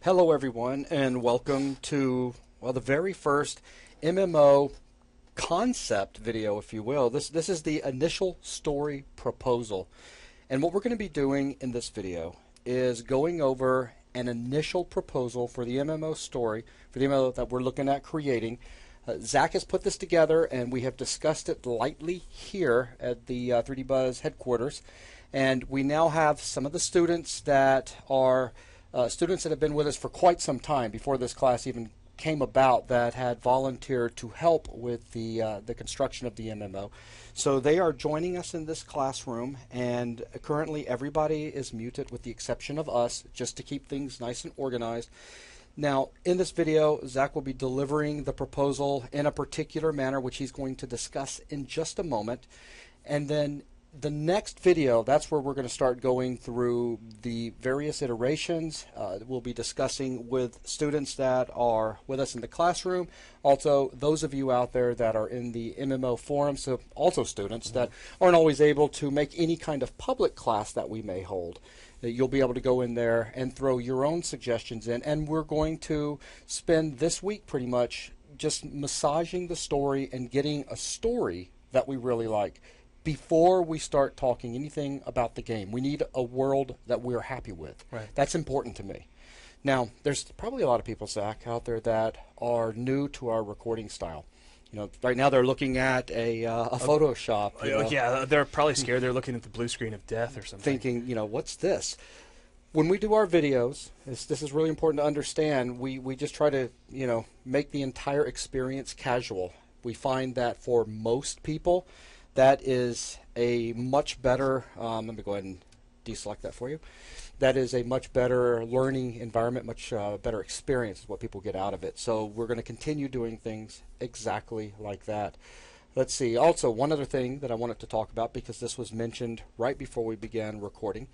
Hello everyone, and welcome to, well, the very first MMO concept video, if you will. This is the initial story proposal. And what we're going to be doing in this video is going over an initial proposal for the MMO story, for the MMO that we're looking at creating. Zach has put this together, and we have discussed it lightly here at the 3D Buzz headquarters. And we now have some of the students that are students that have been with us for quite some time before this class even came about that had volunteered to help with the construction of the MMO. So they are joining us in this classroom, and currently everybody is muted with the exception of us, just to keep things nice and organized. Now, in this video, Zach will be delivering the proposal in a particular manner, which he's going to discuss in just a moment. And then the next video, that's where we're going to start going through the various iterations. We'll be discussing with students that are with us in the classroom. Also, those of you out there that are in the MMO forum, so also students that aren't always able to make any kind of public class that we may hold. You'll be able to go in there and throw your own suggestions in. And we're going to spend this week pretty much just massaging the story and getting a story that we really like. Before we start talking anything about the game, we need a world that we're happy with. Right. That's important to me. Now, there's probably a lot of people, Zach, out there that are new to our recording style. You know, right now they're looking at a Photoshop. Yeah, they're probably scared. They're looking at the blue screen of death or something. Thinking, you know, what's this? When we do our videos, this is really important to understand. We just try to, you know, make the entire experience casual. We find that for most people, that is a much better, let me go ahead and deselect that for you. That is a much better learning environment, much better experience is what people get out of it. So we're going to continue doing things exactly like that. Let's see. Also, one other thing that I wanted to talk about, because this was mentioned right before we began recording.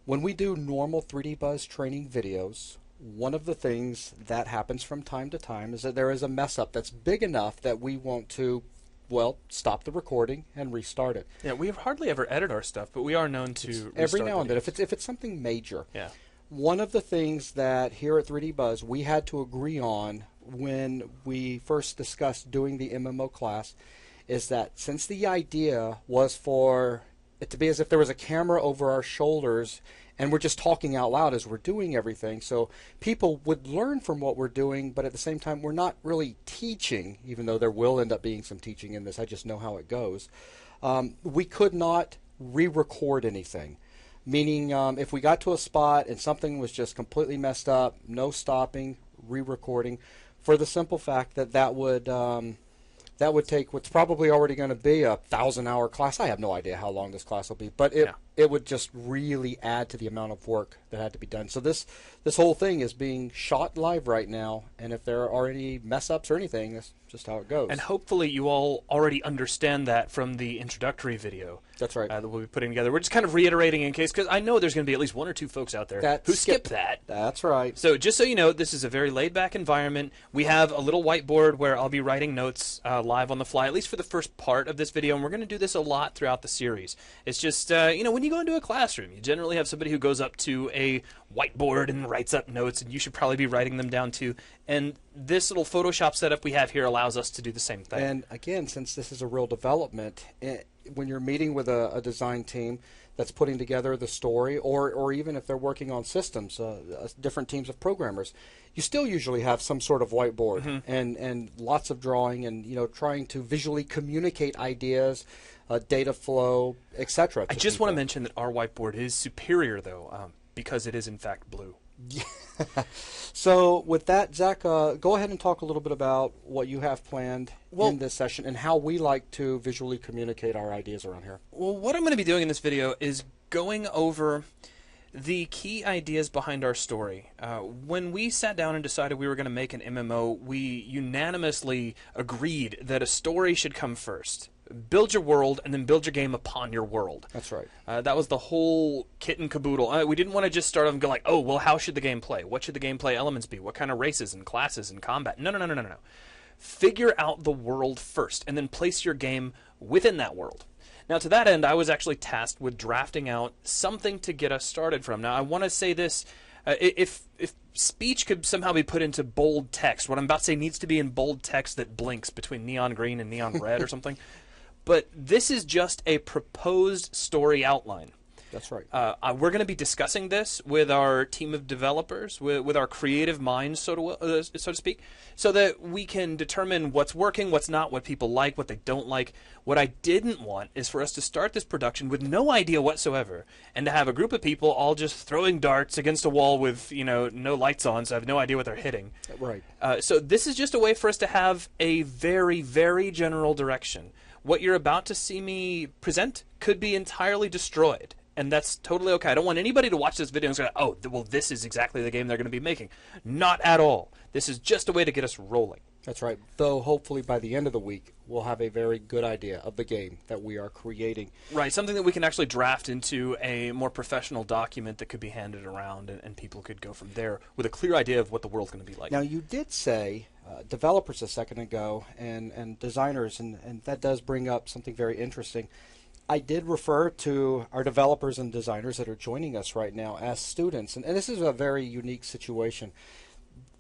When we do normal 3D Buzz training videos, one of the things that happens from time to time is that there is a mess up that's big enough that we want to, well, stop the recording and restart it. Yeah, we hardly ever edit our stuff, but we are known to restart every now and then. videos. If it's something major. Yeah. One of the things that here at 3D Buzz we had to agree on when we first discussed doing the MMO class is that since the idea was for it to be as if there was a camera over our shoulders and we're just talking out loud as we're doing everything, so people would learn from what we're doing, but at the same time we're not really teaching, even though there will end up being some teaching in this. I just know how it goes. We could not re-record anything, meaning if we got to a spot and something was just completely messed up, no stopping, re-recording, for the simple fact that that would take what's probably already going to be a 1,000-hour class. I have no idea how long this class will be, but it would just really add to the amount of work that had to be done. So this whole thing is being shot live right now, and if there are any mess-ups or anything, that's just how it goes. And hopefully you all already understand that from the introductory video. That's right. That we'll be putting together. We're just kind of reiterating in case, because I know there's going to be at least one or two folks out there who skip that. That's right. So just so you know, this is a very laid-back environment. We have a little whiteboard where I'll be writing notes live on the fly, at least for the first part of this video, and we're going to do this a lot throughout the series. It's just, you know, when you go into a classroom, you generally have somebody who goes up to a whiteboard and writes up notes, and you should probably be writing them down too. And this little Photoshop setup we have here allows us to do the same thing. And again, since this is a real development, when you're meeting with a design team that's putting together the story, or even if they're working on systems, different teams of programmers, you still usually have some sort of whiteboard and lots of drawing and, you know, trying to visually communicate ideas, data flow, etc. I just want to mention that our whiteboard is superior, though, because it is in fact blue. So with that, Zach, go ahead and talk a little bit about what you have planned in this session and how we like to visually communicate our ideas around here. Well, what I'm going to be doing in this video is going over the key ideas behind our story. When we sat down and decided we were going to make an MMO, we unanimously agreed that a story should come first. Build your world and then build your game upon your world. That's right. That was the whole kit and caboodle. We didn't want to just start off and go like, oh, well, how should the game play? What should the gameplay elements be? What kind of races and classes and combat? No. Figure out the world first and then place your game within that world. Now, to that end, I was actually tasked with drafting out something to get us started from. Now, I want to say this If speech could somehow be put into bold text, what I'm about to say needs to be in bold text that blinks between neon green and neon red or something. But this is just a proposed story outline. That's right. We're going to be discussing this with our team of developers, with our creative minds, so to speak, so that we can determine what's working, what's not, what people like, what they don't like. What I didn't want is for us to start this production with no idea whatsoever, and to have a group of people all just throwing darts against a wall with no lights on, so I have no idea what they're hitting. Right. So this is just a way for us to have a very, very general direction. What you're about to see me present could be entirely destroyed. And that's totally okay. I don't want anybody to watch this video and say, oh, well, this is exactly the game they're going to be making. Not at all. This is just a way to get us rolling. That's right. Though hopefully by the end of the week, we'll have a very good idea of the game that we are creating. Right. Something that we can actually draft into a more professional document that could be handed around, and people could go from there with a clear idea of what the world's going to be like. Now, you did say developers a second ago and designers, and that does bring up something very interesting. I did refer to our developers and designers that are joining us right now as students, and this is a very unique situation.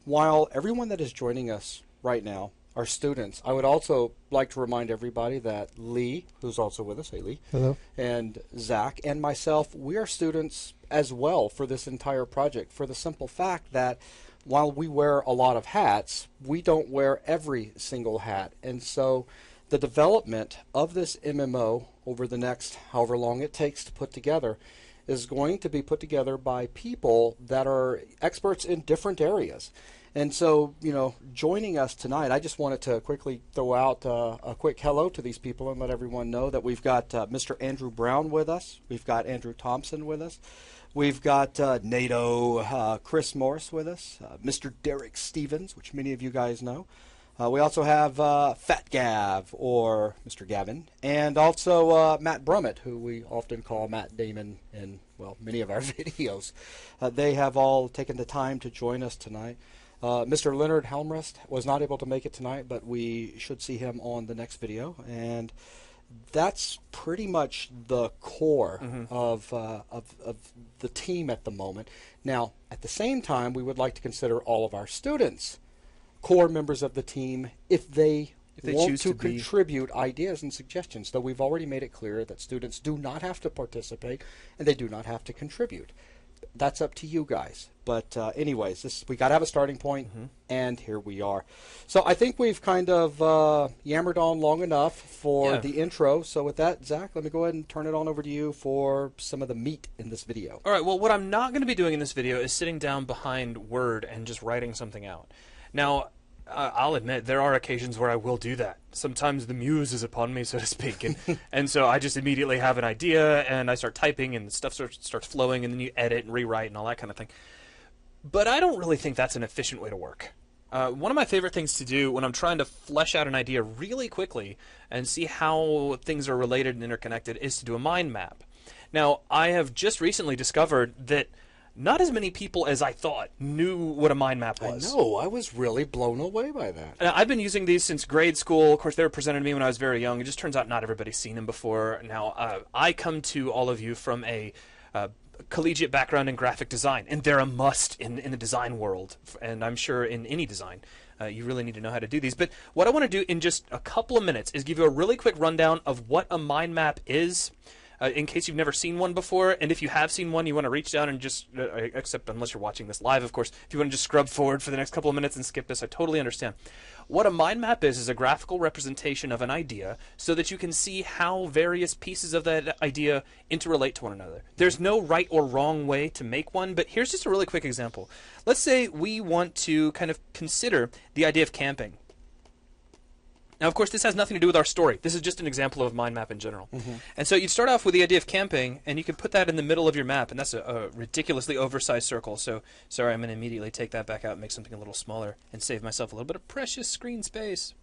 While everyone that is joining us right now are students, I would also like to remind everybody that Lee, who's also with us, hey Lee, hello, and Zach and myself, we are students as well for this entire project, for the simple fact that while we wear a lot of hats, we don't wear every single hat, and so the development of this MMO over the next however long it takes to put together is going to be put together by people that are experts in different areas. And so, joining us tonight, I just wanted to quickly throw out a quick hello to these people and let everyone know that we've got Mr. Andrew Brown with us. We've got Andrew Thompson with us. We've got NATO Chris Morris with us, Mr. Derek Stevens, which many of you guys know. We also have Fat Gav, or Mr. Gavin, and also Matt Brummett, who we often call Matt Damon in, well, many of our videos. They have all taken the time to join us tonight. Mr. Leonard Helmrest was not able to make it tonight, but we should see him on the next video. And that's pretty much the core of the team at the moment. Now, at the same time, we would like to consider all of our students core members of the team if they want to contribute ideas and suggestions, though we've already made it clear that students do not have to participate and they do not have to contribute. That's up to you guys. But anyways, we got to have a starting point, and here we are. So I think we've kind of yammered on long enough for the intro. So with that, Zach, let me go ahead and turn it on over to you for some of the meat in this video. All right, well, what I'm not going to be doing in this video is sitting down behind Word and just writing something out. Now, I'll admit, there are occasions where I will do that. Sometimes the muse is upon me, so to speak, and so I just immediately have an idea, and I start typing, and stuff starts flowing, and then you edit and rewrite and all that kind of thing. But I don't really think that's an efficient way to work. One of my favorite things to do when I'm trying to flesh out an idea really quickly and see how things are related and interconnected is to do a mind map. Now, I have just recently discovered that not as many people as I thought knew what a mind map was. I know. I was really blown away by that. And I've been using these since grade school. Of course, they were presented to me when I was very young. It just turns out not everybody's seen them before. Now, I come to all of you from a collegiate background in graphic design, and they're a must in the design world, and I'm sure in any design. You really need to know how to do these. But what I want to do in just a couple of minutes is give you a really quick rundown of what a mind map is, in case you've never seen one before. And if you have seen one, you want to reach down and just, except unless you're watching this live, of course, if you want to just scrub forward for the next couple of minutes and skip this, I totally understand. What a mind map is a graphical representation of an idea so that you can see how various pieces of that idea interrelate to one another. There's no right or wrong way to make one, but here's just a really quick example. Let's say we want to kind of consider the idea of camping. Now, of course, this has nothing to do with our story. This is just an example of a mind map in general. And so you'd start off with the idea of camping, and you can put that in the middle of your map, and that's a ridiculously oversized circle. So, sorry, I'm going to immediately take that back out and make something a little smaller and save myself a little bit of precious screen space.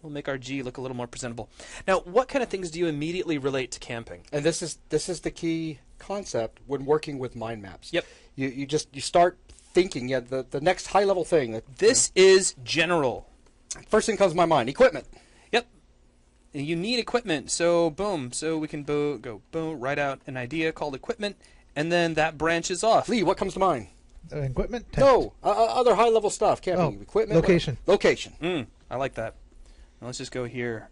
We'll make our G look a little more presentable. Now, what kind of things do you immediately relate to camping? And this is the key concept when working with mind maps. Yep. You start thinking, the next high-level thing. This is general. First thing comes to my mind, equipment. Yep. You need equipment, so boom. So we can go boom, write out an idea called equipment, and then that branches off. Lee, what comes to mind? Equipment? No, other high-level stuff. Camping, equipment. Location. Location. I like that. Now let's just go here.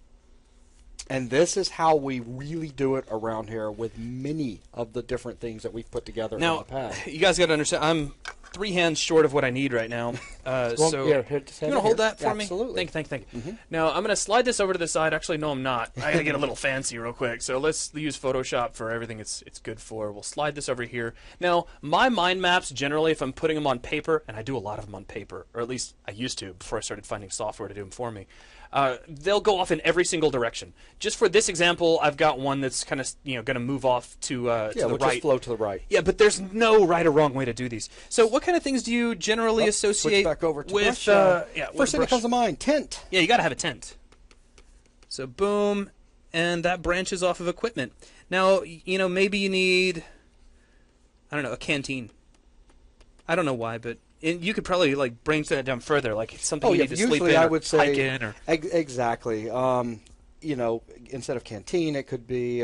And this is how we really do it around here with many of the different things that we've put together in the past. You guys got to understand, I'm 3 hands short of what I need right now. So here, you want to hold that for me? Absolutely. Thank you. Now, I'm going to slide this over to the side. Actually, no, I'm not. I got to get a little fancy real quick. So let's use Photoshop for everything it's good for. We'll slide this over here. Now, my mind maps, generally, if I'm putting them on paper, and I do a lot of them on paper, or at least I used to before I started finding software to do them for me, they'll go off in every single direction. Just for this example, I've got one that's kind of going to move off to the we'll right. Just flow to the right. Yeah, but there's no right or wrong way to do these. So, what kind of things do you generally associate switch back over to with? brush. First thing that brush. comes to mind: tent. Yeah, you got to have a tent. So, boom, and that branches off of equipment. Now, maybe you need, I don't know, a canteen. I don't know why, but. And you could probably bring that down further, like something you need to sleep in, I or would say, hike in, or exactly. Instead of canteen, it could be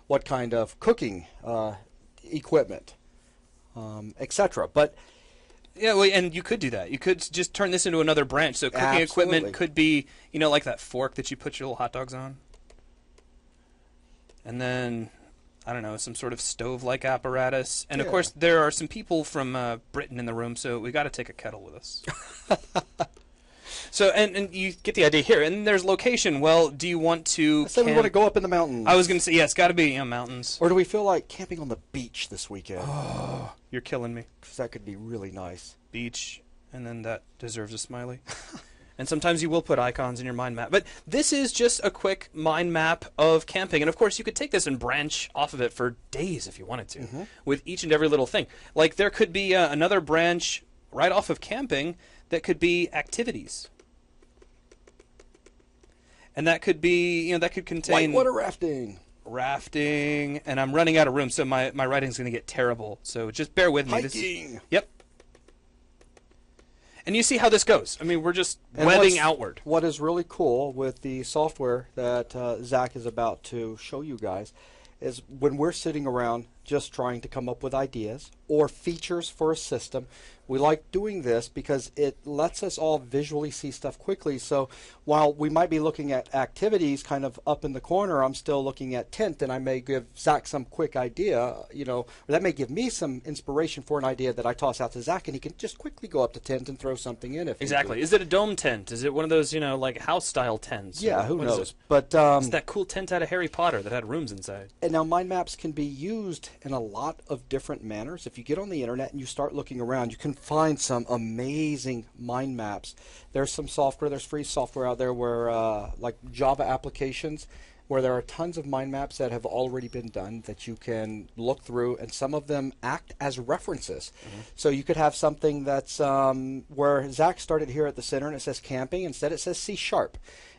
what kind of cooking equipment, etc. But yeah, well, and you could do that. You could just turn this into another branch. So cooking equipment could be, like that fork that you put your little hot dogs on, and then. I don't know, some sort of stove-like apparatus. And, of course, there are some people from Britain in the room, so we got to take a kettle with us. So, and you get the idea here. And there's location. Well, do you want to I said we want to go up in the mountains. I was going to say, yeah, it's got to be mountains. Or do we feel like camping on the beach this weekend? Oh, you're killing me. Because that could be really nice. Beach, and then that deserves a smiley. And sometimes you will put icons in your mind map. But this is just a quick mind map of camping. And, of course, you could take this and branch off of it for days if you wanted to, with each and every little thing. Like there could be another branch right off of camping that could be activities. And that could be, that could contain... Whitewater rafting. Rafting. And I'm running out of room, so my writing's going to get terrible. So just bear with me. Hiking. Yep. And you see how this goes. I mean, we're just webbing outward. What is really cool with the software that Zach is about to show you guys is when we're sitting around just trying to come up with ideas or features for a system, we like doing this because it lets us all visually see stuff quickly. So while we might be looking at activities kind of up in the corner, I'm still looking at tent, and I may give Zach some quick idea, or that may give me some inspiration for an idea that I toss out to Zach, and he can just quickly go up to tent and throw something in. Exactly. Is it a dome tent? Is it one of those, like house-style tents? Yeah, who knows? But it's that cool tent out of Harry Potter that had rooms inside. And now mind maps can be used in a lot of different manners. If you get on the internet and you start looking around, you can find some amazing mind maps. There's some software, there's free software out there where, like Java applications, where there are tons of mind maps that have already been done that you can look through, and some of them act as references. So you could have something that's where Zach started here at the center and it says camping, instead it says C#.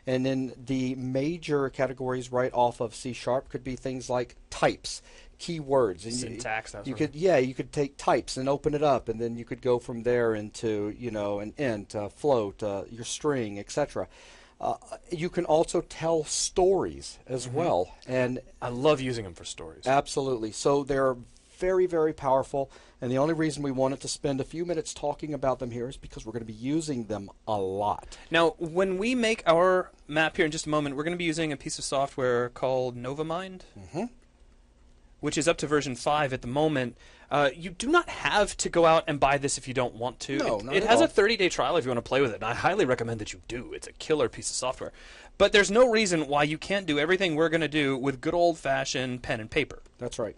And then the major categories right off of C# could be things like types, keywords, and syntax. You could take types and open it up, and then you could go from there into an int, float, your string, etc. You can also tell stories as well, and I love using them for stories. Absolutely. So they're very, very powerful, and the only reason we wanted to spend a few minutes talking about them here is because we're going to be using them a lot. Now, when we make our map here in just a moment, we're going to be using a piece of software called NovaMind, which is up to version 5 at the moment. You do not have to go out and buy this if you don't want to. No, it has a 30-day trial if you want to play with it, and I highly recommend that you do. It's a killer piece of software. But there's no reason why you can't do everything we're going to do with good old-fashioned pen and paper. That's right.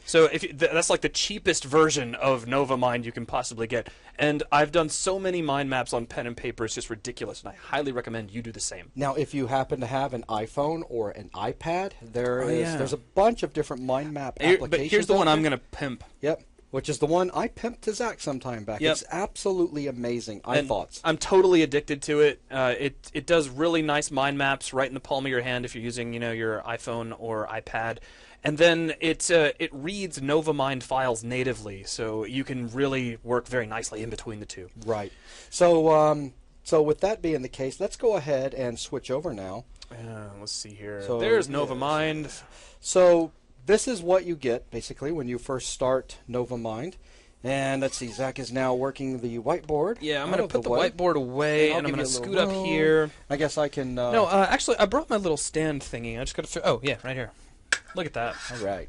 So that's like the cheapest version of NovaMind you can possibly get. And I've done so many mind maps on pen and paper, it's just ridiculous, and I highly recommend you do the same. Now, if you happen to have an iPhone or an iPad, there's a bunch of different mind map applications. But here's the one I'm going to pimp. Yep. Which is the one I pimped to Zach some time back. Yep. It's absolutely amazing. iThoughts. I'm totally addicted to it. It does really nice mind maps right in the palm of your hand if you're using your iPhone or iPad. And then it reads NovaMind files natively, so you can really work very nicely in between the two. Right. So with that being the case, let's go ahead and switch over now. Let's see here. So, there's NovaMind. So this is what you get, basically, when you first start NovaMind. And let's see, Zach is now working the whiteboard. Yeah, I'm going to put the whiteboard away, and I'm going to scoot up here. I guess I can... No, actually, I brought my little stand thingy. I just got to... Oh, yeah, right here. Look at that. All right.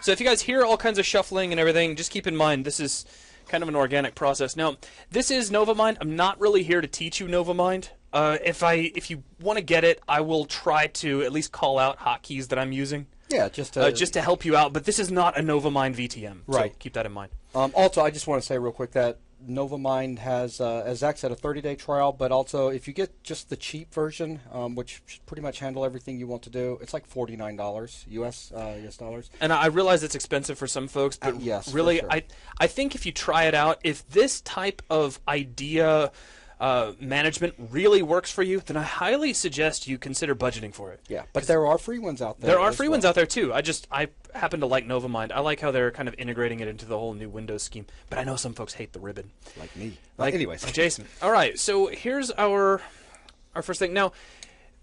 So if you guys hear all kinds of shuffling and everything, just keep in mind this is kind of an organic process. Now, this is NovaMind. I'm not really here to teach you NovaMind. If you want to get it, I will try to at least call out hotkeys that I'm using. Yeah, just to help you out. But this is not a NovaMind VTM. Right. So keep that in mind. Also, I just want to say real quick that NovaMind has, as Zach said, a 30-day trial. But also, if you get just the cheap version, which should pretty much handle everything you want to do, it's like $49 US dollars. And I realize it's expensive for some folks, but yes, really, for sure. I think if you try it out, if this type of idea management really works for you, then I highly suggest you consider budgeting for it. Yeah, but there are free ones out there. There are free ones out there too. I happen to like NovaMind. I like how they're kind of integrating it into the whole new Windows scheme. But I know some folks hate the ribbon. Like me. Anyways, like Jason. All right, so here's our first thing. Now,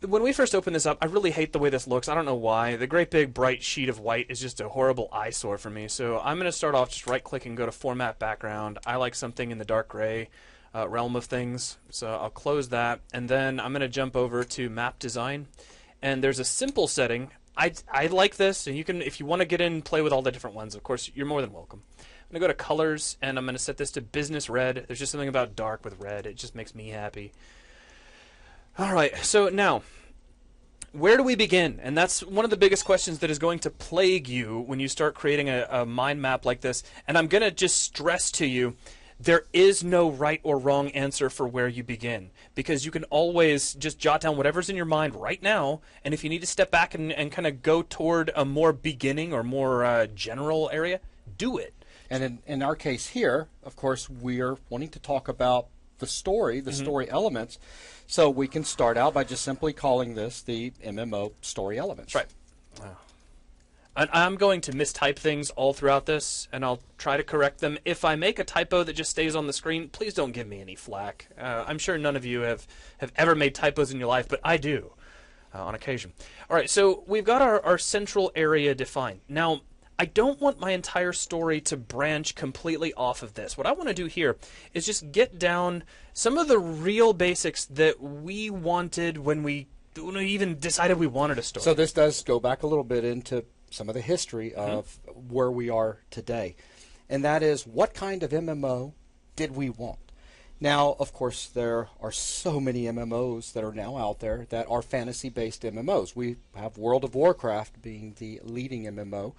when we first open this up, I really hate the way this looks. I don't know why. The great big bright sheet of white is just a horrible eyesore for me. So I'm going to start off just right-click and go to Format Background. I like something in the dark gray realm of things, so I'll close that, and then I'm going to jump over to Map Design, and there's a simple setting. I like this, and you can, if you want to get in and play with all the different ones, of course, you're more than welcome. I'm going to go to Colors, and I'm going to set this to Business Red. There's just something about dark with red. It just makes me happy. All right, so now, where do we begin? And that's one of the biggest questions that is going to plague you when you start creating a mind map like this, and I'm going to just stress to you, there is no right or wrong answer for where you begin, because you can always just jot down whatever's in your mind right now, and if you need to step back and kind of go toward a more beginning or more general area, do it. And in our case here, of course, we're wanting to talk about the story, story elements, so we can start out by just simply calling this the MMO story elements. Right. Wow. I'm going to mistype things all throughout this, and I'll try to correct them. If I make a typo that just stays on the screen, please don't give me any flack. I'm sure none of you have ever made typos in your life, but I do on occasion. All right, so we've got our central area defined. Now, I don't want my entire story to branch completely off of this. What I want to do here is just get down some of the real basics that we wanted when we even decided we wanted a story. So this does go back a little bit into some of the history of where we are today. And that is, what kind of MMO did we want? Now, of course, there are so many MMOs that are now out there that are fantasy-based MMOs. We have World of Warcraft being the leading MMO.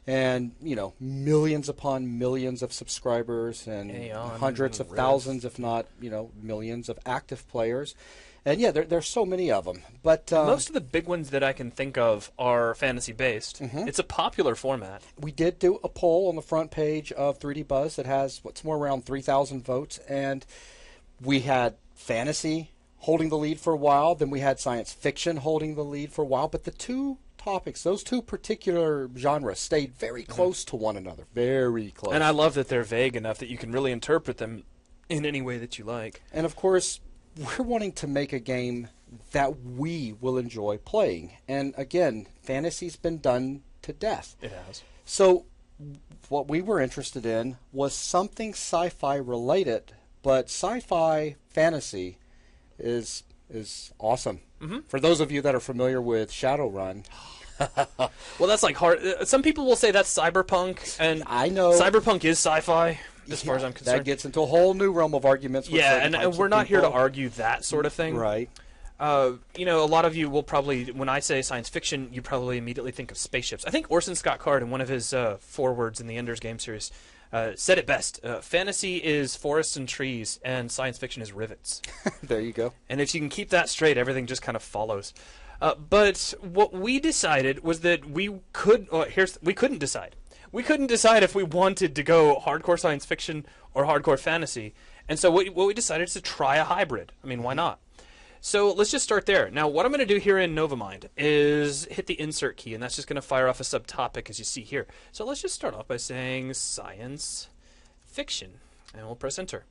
And, you know, millions upon millions of subscribers and hundreds of thousands, if not, you know, millions of active players. And yeah, there's so many of them. But most of the big ones that I can think of are fantasy-based. It's a popular format. We did do a poll on the front page of 3D Buzz that has what's more around 3,000 votes, and we had fantasy holding the lead for a while. Then we had science fiction holding the lead for a while. But the two topics, those two particular genres, stayed very close to one another. Very close. And I love that they're vague enough that you can really interpret them in any way that you like. And of course, we're wanting to make a game that we will enjoy playing. And again, fantasy's been done to death. It has. So what we were interested in was something sci-fi related, but sci-fi fantasy is awesome. For those of you that are familiar with Shadowrun. Well, that's like hard. Some people will say that's cyberpunk, and I know cyberpunk is sci-fi. As far as I'm concerned, that gets into a whole new realm of arguments. With and we're not here to argue that sort of thing, right? You know, a lot of you will probably, when I say science fiction, you probably immediately think of spaceships. I think Orson Scott Card, in one of his forewords in the Ender's Game series, said it best. Fantasy is forests and trees, and science fiction is rivets. There you go. And if you can keep that straight, everything just kind of follows. But what we decided was that we couldn't decide. We couldn't decide if we wanted to go hardcore science fiction or hardcore fantasy. And so what we decided is to try a hybrid. I mean, why not? So let's just start there. Now, what I'm going to do here in NovaMind is hit the insert key, and that's just going to fire off a subtopic, as you see here. So let's just start off by saying science fiction, and we'll press enter.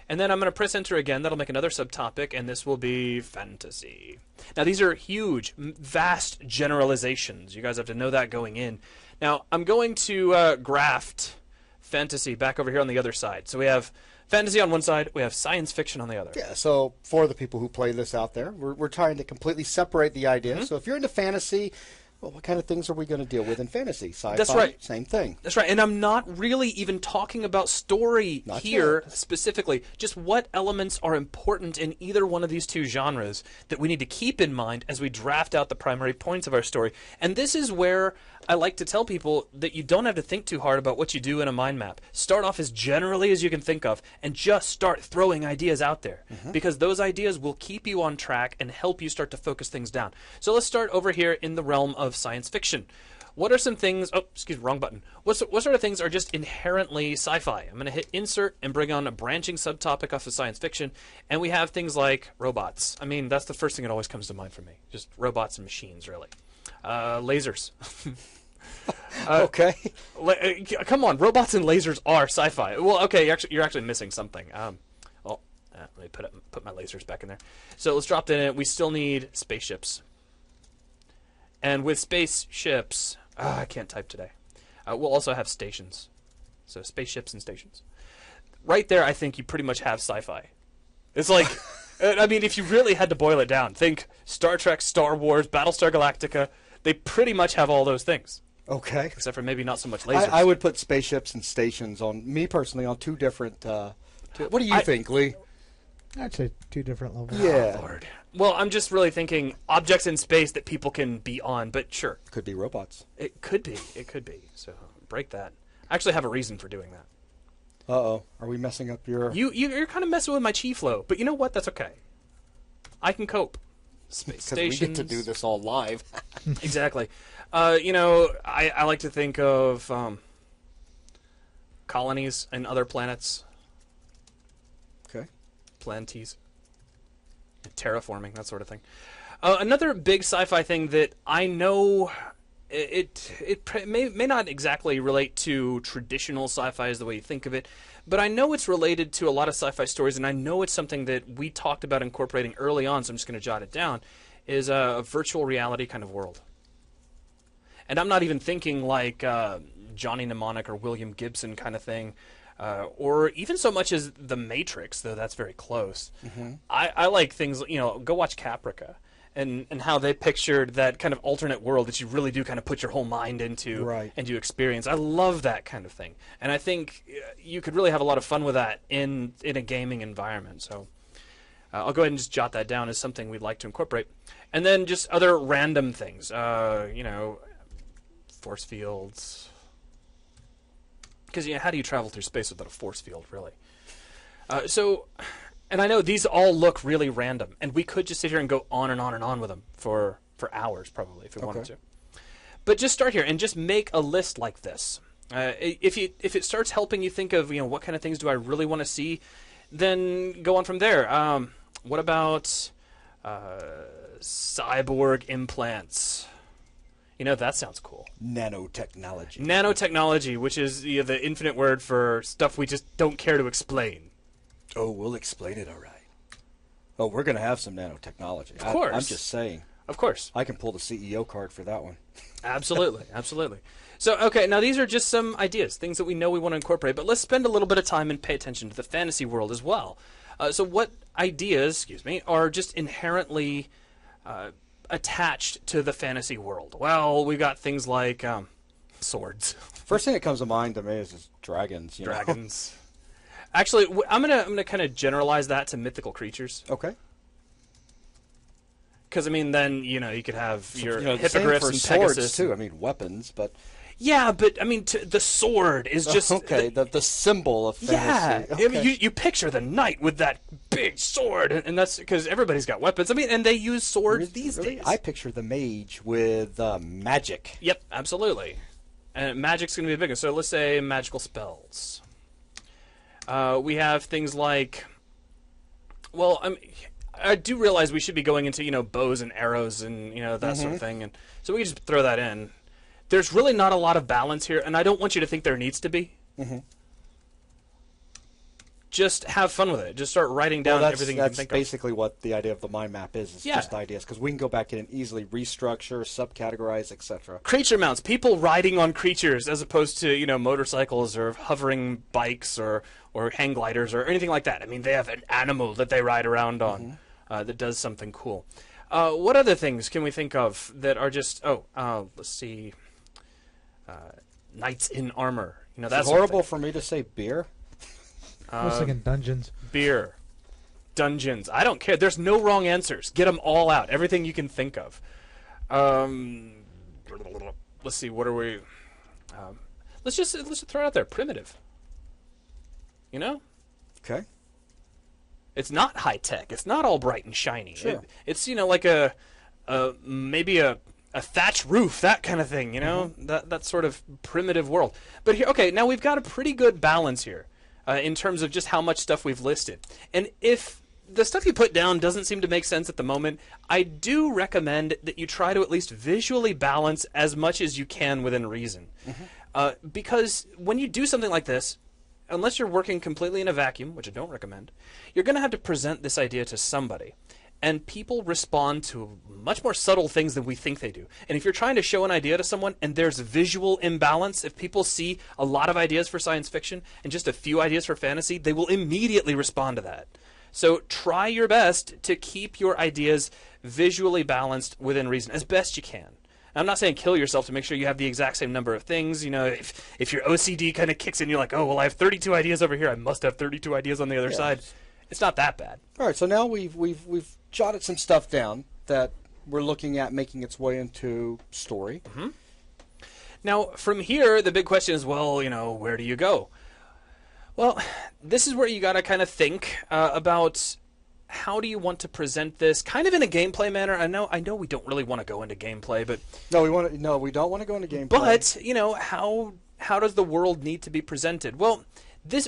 And then I'm going to press enter again. That'll make another subtopic, and this will be fantasy. Now, these are huge, vast generalizations. You guys have to know that going in. Now, I'm going to graft fantasy back over here on the other side. So we have fantasy on one side, we have science fiction on the other. Yeah, so for the people who play this out there, we're trying to completely separate the idea. So if you're into fantasy, well, what kind of things are we going to deal with in fantasy? Sci-fi, That's right. Same thing. That's right. And I'm not really even talking about story Not here yet. specifically. Just what elements are important in either one of these two genres that we need to keep in mind as we draft out the primary points of our story. And this is where I like to tell people that you don't have to think too hard about what you do in a mind map. Start off as generally as you can think of and just start throwing ideas out there, because those ideas will keep you on track and help you start to focus things down. So let's start over here in the realm of science fiction. What are some things... Oh, excuse me, wrong button. What sort of things are just inherently sci-fi? I'm going to hit insert and bring on a branching subtopic off of science fiction, and we have things like robots. I mean, that's the first thing that always comes to mind for me. Just robots and machines, really. Lasers. Okay. Come on, robots and lasers are sci-fi. Well, okay, you're actually missing something. Let me put my lasers back in there. So let's drop that in. We still need spaceships. And with spaceships, I can't type today. We'll also have stations. So spaceships and stations. Right there, I think you pretty much have sci-fi. It's like, I mean, if you really had to boil it down, think Star Trek, Star Wars, Battlestar Galactica. They pretty much have all those things. Okay. Except for maybe not so much lasers. I would put spaceships and stations on, me personally, on two different... what do you think, Lee? I'd say two different levels. Yeah. Oh, Lord. Well, I'm just really thinking objects in space that people can be on, but sure. Could be robots. It could be. It could be. So break that. I actually have a reason for doing that. Uh-oh. Are we messing up your... You're kind of messing with my chi flow, but you know what? That's okay. I can cope. Space stations. We get to do this all live. Exactly. I like to think of colonies and other planets. Okay. Planties. Terraforming, that sort of thing. Another big sci-fi thing that I know it may not exactly relate to traditional sci-fi as the way you think of it, but I know it's related to a lot of sci-fi stories, and I know it's something that we talked about incorporating early on, so I'm just going to jot it down, is a virtual reality kind of world. And I'm not even thinking like Johnny Mnemonic or William Gibson kind of thing, or even so much as The Matrix, though that's very close. I like things, go watch Caprica. And how they pictured that kind of alternate world that you really do kind of put your whole mind into and you experience. I love that kind of thing. And I think you could really have a lot of fun with that in a gaming environment. So I'll go ahead and just jot that down as something we'd like to incorporate. And then just other random things, force fields. Because how do you travel through space without a force field, really? And I know these all look really random, and we could just sit here and go on and on and on with them for hours, probably, if we wanted to. But just start here and just make a list like this. If it starts helping you think of what kind of things do I really want to see, then go on from there. What about cyborg implants? That sounds cool. Nanotechnology. Nanotechnology, which is the infinite word for stuff we just don't care to explain. Oh, we'll explain it all right. Oh, we're going to have some nanotechnology. Of course. I'm just saying. Of course. I can pull the CEO card for that one. Absolutely. Absolutely. So, okay, now these are just some ideas, things that we know we want to incorporate, but let's spend a little bit of time and pay attention to the fantasy world as well. So what ideas, are just inherently attached to the fantasy world? Well, we've got things like swords. First thing that comes to mind to me is dragons. Dragons. Actually, I'm gonna kind of generalize that to mythical creatures. Okay. Because then you could have your the same hippogriffs for and swords Pegasus too. Weapons, but yeah, but the sword is just okay. The symbol of fantasy. Yeah, Okay. you picture the knight with that big sword, and that's because everybody's got weapons. And they use swords these days. I picture the mage with magic. Yep, absolutely. And magic's going to be a big one. So let's say magical spells. We have things like, I do realize we should be going into bows and arrows and that sort of thing, and so we can just throw that in. There's really not a lot of balance here, and I don't want you to think there needs to be. just have fun with it. Just start writing down everything you can think of. That's basically what the idea of the mind map is just ideas, because we can go back in and easily restructure, subcategorize, etc. Creature mounts, people riding on creatures as opposed to, you know, motorcycles or hovering bikes or hang gliders or anything like that. I mean, they have an animal that they ride around on that does something cool. What other things can we think of that are just, let's see, knights in armor. You know, that's horrible for me to say beer. I was thinking dungeons. Beer. Dungeons. I don't care. There's no wrong answers. Get them all out. Everything you can think of. Let's see. What are we? Let's just throw it out there. Primitive. You know? Okay. It's not high tech. It's not all bright and shiny. Sure. It's, you know, like maybe a thatch roof, that kind of thing, you know? That sort of primitive world. But here, okay, now we've got a pretty good balance here in terms of just how much stuff we've listed. And if the stuff you put down doesn't seem to make sense at the moment, I do recommend that you try to at least visually balance as much as you can within reason. Because when you do something like this, unless you're working completely in a vacuum, which I don't recommend, you're going to have to present this idea to somebody. And people respond to much more subtle things than we think they do. And if you're trying to show an idea to someone and there's visual imbalance, if people see a lot of ideas for science fiction and just a few ideas for fantasy, they will immediately respond to that. So try your best to keep your ideas visually balanced within reason, as best you can. I'm not saying kill yourself to make sure you have the exact same number of things. You know, if your OCD kind of kicks in, you're like, oh, well, I have 32 ideas over here. I must have 32 ideas on the other side. It's not that bad. All right, so now we've jotted some stuff down that we're looking at making its way into story. Now, from here, the big question is, well, you know, where do you go? Well, this is where you got to kind of think about how do you want to present this, kind of in a gameplay manner. I know we don't really want to go into gameplay, but we don't want to go into gameplay. But you know, how does the world need to be presented? Well,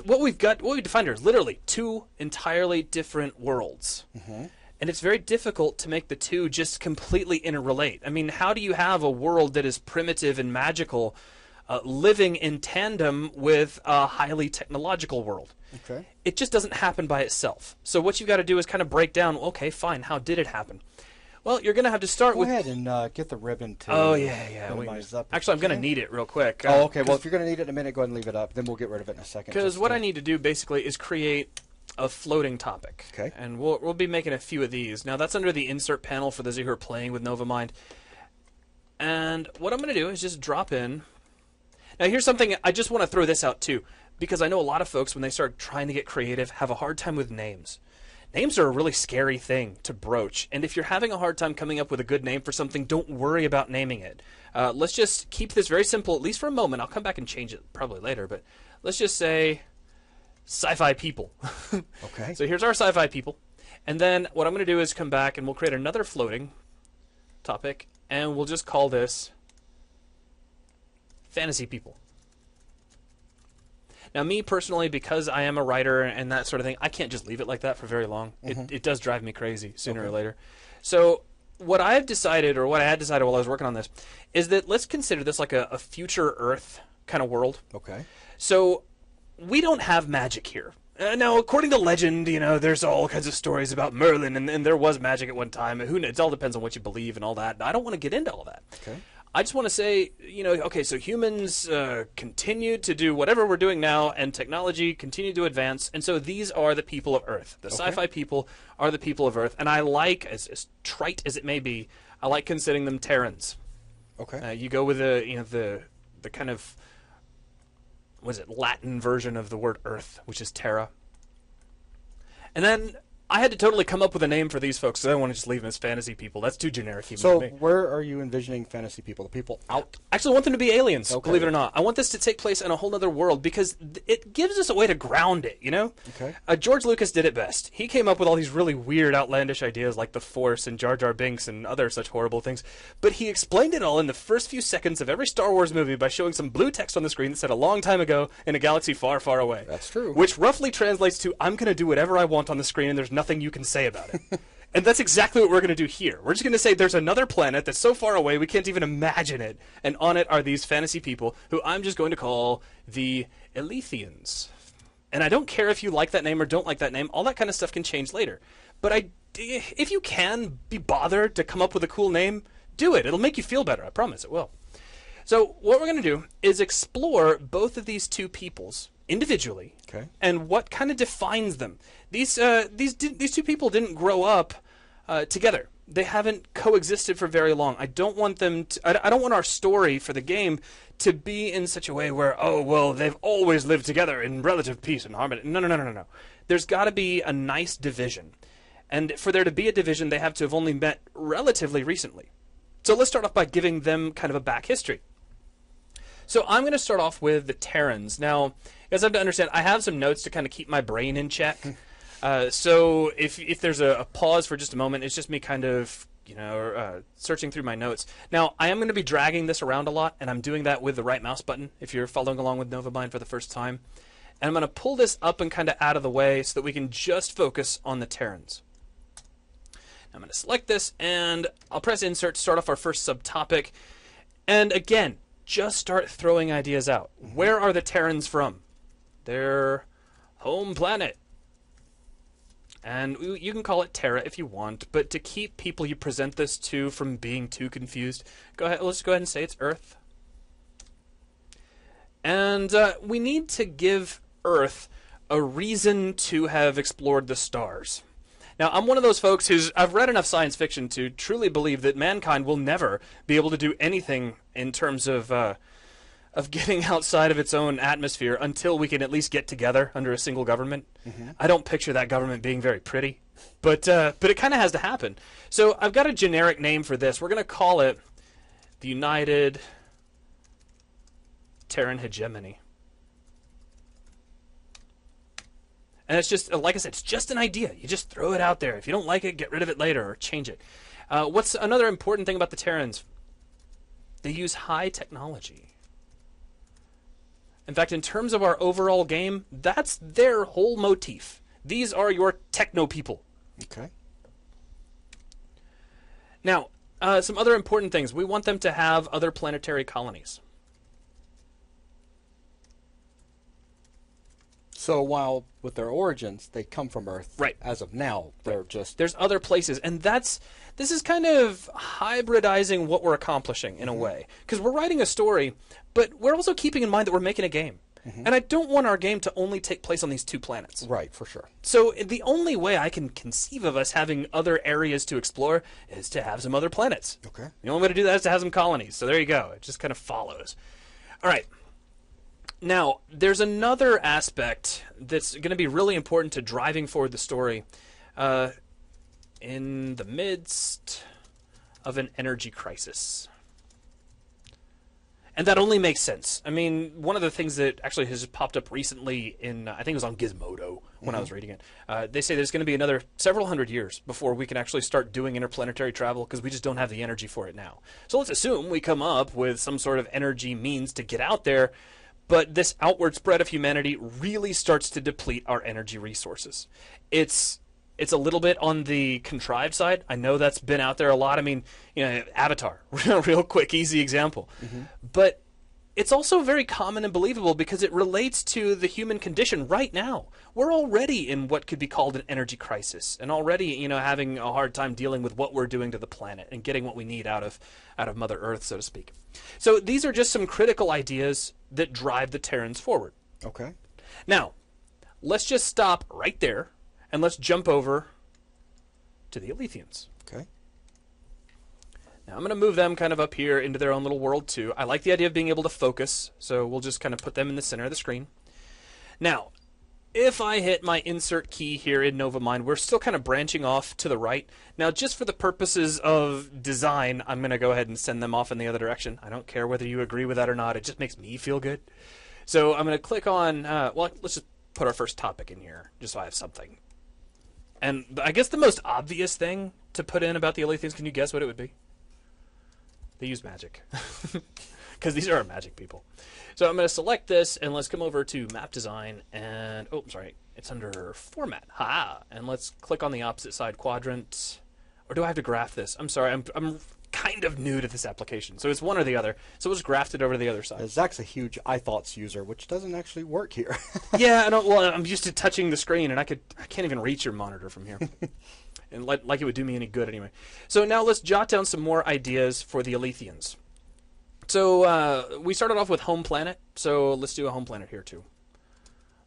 what we've defined here is literally two entirely different worlds. And it's very difficult to make the two just completely interrelate. I mean, how do you have a world that is primitive and magical living in tandem with a highly technological world? Okay. It just doesn't happen by itself. So what you've got to do is kind of break down, okay, fine, how did it happen? Well, you're going to have to start with... Go ahead and get the ribbon to minimize up. Actually, I'm going to need it real quick. Oh, okay. Well, if you're going to need it in a minute, go ahead and leave it up. Then we'll get rid of it in a second. Because what I need to do, basically, is create a floating topic. Okay. And we'll be making a few of these. Now, that's under the insert panel for those of you who are playing with NovaMind. And what I'm going to do is just drop in... Now, here's something, I just want to throw this out, too, because I know a lot of folks, when they start trying to get creative, have a hard time with names. Names are a really scary thing to broach, and if you're having a hard time coming up with a good name for something, don't worry about naming it. Let's just keep this very simple, at least for a moment. I'll come back and change it probably later, but let's just say sci-fi people. Okay. So here's our sci-fi people, and then what I'm going to do is come back and we'll create another floating topic, and we'll just call this fantasy people. Now, me personally, because I am a writer and that sort of thing, I can't just leave it like that for very long. It does drive me crazy sooner or later. So what I had decided while I was working on this, is that let's consider this like a future Earth kind of world. Okay. So we don't have magic here. Now, according to legend, you know, there's all kinds of stories about Merlin, and there was magic at one time. It all depends on what you believe and all that. I don't want to get into all that. Okay. I just want to say, you know, okay, so humans continue to do whatever we're doing now, and technology continued to advance, and so these are the people of Earth. The sci-fi people are the people of Earth, and I like, as trite as it may be, I like considering them Terrans. Okay. You go with the kind of, what is it, Latin version of the word Earth, which is Terra. And then I had to totally come up with a name for these folks, so I don't want to just leave them as fantasy people. That's too generic even So for me. where are you envisioning fantasy people? The people out? Actually, I want them to be aliens, Okay. believe it or not. I want this to take place in a whole other world because it gives us a way to ground it, you know? Okay. George Lucas did it best. He came up with all these really weird, outlandish ideas like the Force and Jar Jar Binks and other such horrible things, but he explained it all in the first few seconds of every Star Wars movie by showing some blue text on the screen that said a long time ago in a galaxy far, far away. That's true. Which roughly translates to, I'm going to do whatever I want on the screen and there's nothing you can say about it. And that's exactly what we're going to do here. We're just going to say there's another planet that's so far away we can't even imagine it, and on it are these fantasy people who I'm just going to call the Elethians. And I don't care if you like that name or don't like that name. All that kind of stuff can change later. But if you can be bothered to come up with a cool name, do it. It'll make you feel better. I promise it will. So what we're going to do is explore both of these two peoples individually, and what kind of defines them. These two people didn't grow up together. They haven't coexisted for very long. I don't want them to, I don't want our story for the game to be in such a way where, oh, well, they've always lived together in relative peace and harmony. No. There's got to be a nice division. And for there to be a division, they have to have only met relatively recently. So let's start off by giving them kind of a back history. So I'm going to start off with the Terrans. Now, you guys have to understand, I have some notes to kind of keep my brain in check. So if there's a pause for just a moment, it's just me kind of searching through my notes. Now, I am going to be dragging this around a lot, and I'm doing that with the right mouse button if you're following along with NovaMind for the first time. And I'm going to pull this up and kind of out of the way so that we can just focus on the Terrans. I'm going to select this, and I'll press Insert to start off our first subtopic. And again, just start throwing ideas out. Where are the Terrans from? Their home planet. And you can call it Terra if you want, but to keep people you present this to from being too confused, let's go ahead and say it's Earth. And we need to give Earth a reason to have explored the stars. Now, I'm one of those folks I've read enough science fiction to truly believe that mankind will never be able to do anything in terms of getting outside of its own atmosphere until we can at least get together under a single government. I don't picture that government being very pretty, but it kind of has to happen. So I've got a generic name for this. We're going to call it the United Terran Hegemony. And it's just, like I said, it's just an idea. You just throw it out there. If you don't like it, get rid of it later or change it. What's another important thing about the Terrans? They use high technology. In fact, in terms of our overall game, that's their whole motif. These are your techno people. Okay. Now, some other important things. We want them to have other planetary colonies. So while with their origins, they come from Earth. Right. As of now, they're just... There's other places, and this is kind of hybridizing what we're accomplishing in a way. Because we're writing a story, but we're also keeping in mind that we're making a game. And I don't want our game to only take place on these two planets. Right, for sure. So the only way I can conceive of us having other areas to explore is to have some other planets. Okay. The only way to do that is to have some colonies. So there you go. It just kind of follows. All right. Now, there's another aspect that's going to be really important to driving forward the story in the midst of an energy crisis. And that only makes sense. I mean, one of the things that actually has popped up recently in, I think it was on Gizmodo when I was reading it, they say there's going to be another several hundred years before we can actually start doing interplanetary travel because we just don't have the energy for it now. So let's assume we come up with some sort of energy means to get out there, but this outward spread of humanity really starts to deplete our energy resources. It's a little bit on the contrived side. I know that's been out there a lot. I mean, Avatar, real quick, easy example. But it's also very common and believable because it relates to the human condition right now. We're already in what could be called an energy crisis, and already, having a hard time dealing with what we're doing to the planet and getting what we need out of Mother Earth, so to speak. So these are just some critical ideas that drive the Terrans forward. Okay. Now, let's just stop right there, and let's jump over to the Alethians. Okay. Now, I'm going to move them kind of up here into their own little world, too. I like the idea of being able to focus, so we'll just kind of put them in the center of the screen. Now, if I hit my insert key here in NovaMind, we're still kind of branching off to the right. Now, just for the purposes of design, I'm going to go ahead and send them off in the other direction. I don't care whether you agree with that or not. It just makes me feel good. So I'm going to click on, let's just put our first topic in here, just so I have something. And I guess the most obvious thing to put in about the Alethians, can you guess what it would be? They use magic. Because these are our magic people. So I'm going to select this, and let's come over to Map Design, and, it's under Format. And let's click on the opposite side quadrant. Or do I have to graph this? I'm sorry, I'm kind of new to this application. So it's one or the other. So we'll just graft it over to the other side. Zach's a huge iThoughts user, which doesn't actually work here. Yeah, I'm used to touching the screen, and I can't even reach your monitor from here. And like it would do me any good anyway. So now let's jot down some more ideas for the Alethians. So we started off with home planet, so let's do a home planet here too.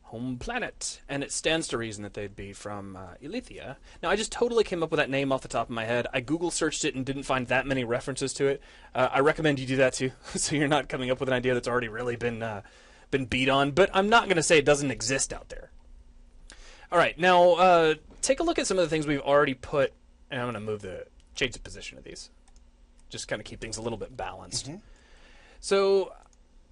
Home planet, and it stands to reason that they'd be from Elethia. Now, I just totally came up with that name off the top of my head. I Google searched it and didn't find that many references to it. I recommend you do that too, so you're not coming up with an idea that's already really been beat on. But I'm not going to say it doesn't exist out there. All right, now take a look at some of the things we've already put, and I'm going to change the position of these, just kind of keep things a little bit balanced. Mm-hmm. So,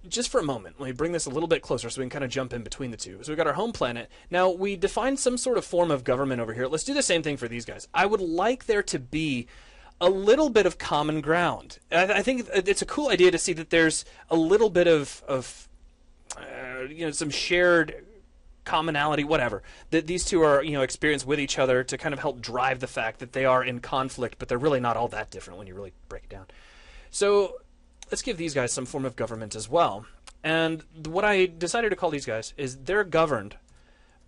just for a moment, let me bring this a little bit closer so we can kind of jump in between the two. So we've got our home planet. Now, we defined some sort of form of government over here. Let's do the same thing for these guys. I would like there to be a little bit of common ground. I think it's a cool idea to see that there's a little bit of some shared commonality, whatever, that these two are, experienced with each other to kind of help drive the fact that they are in conflict, but they're really not all that different when you really break it down. So let's give these guys some form of government as well. And what I decided to call these guys is they're governed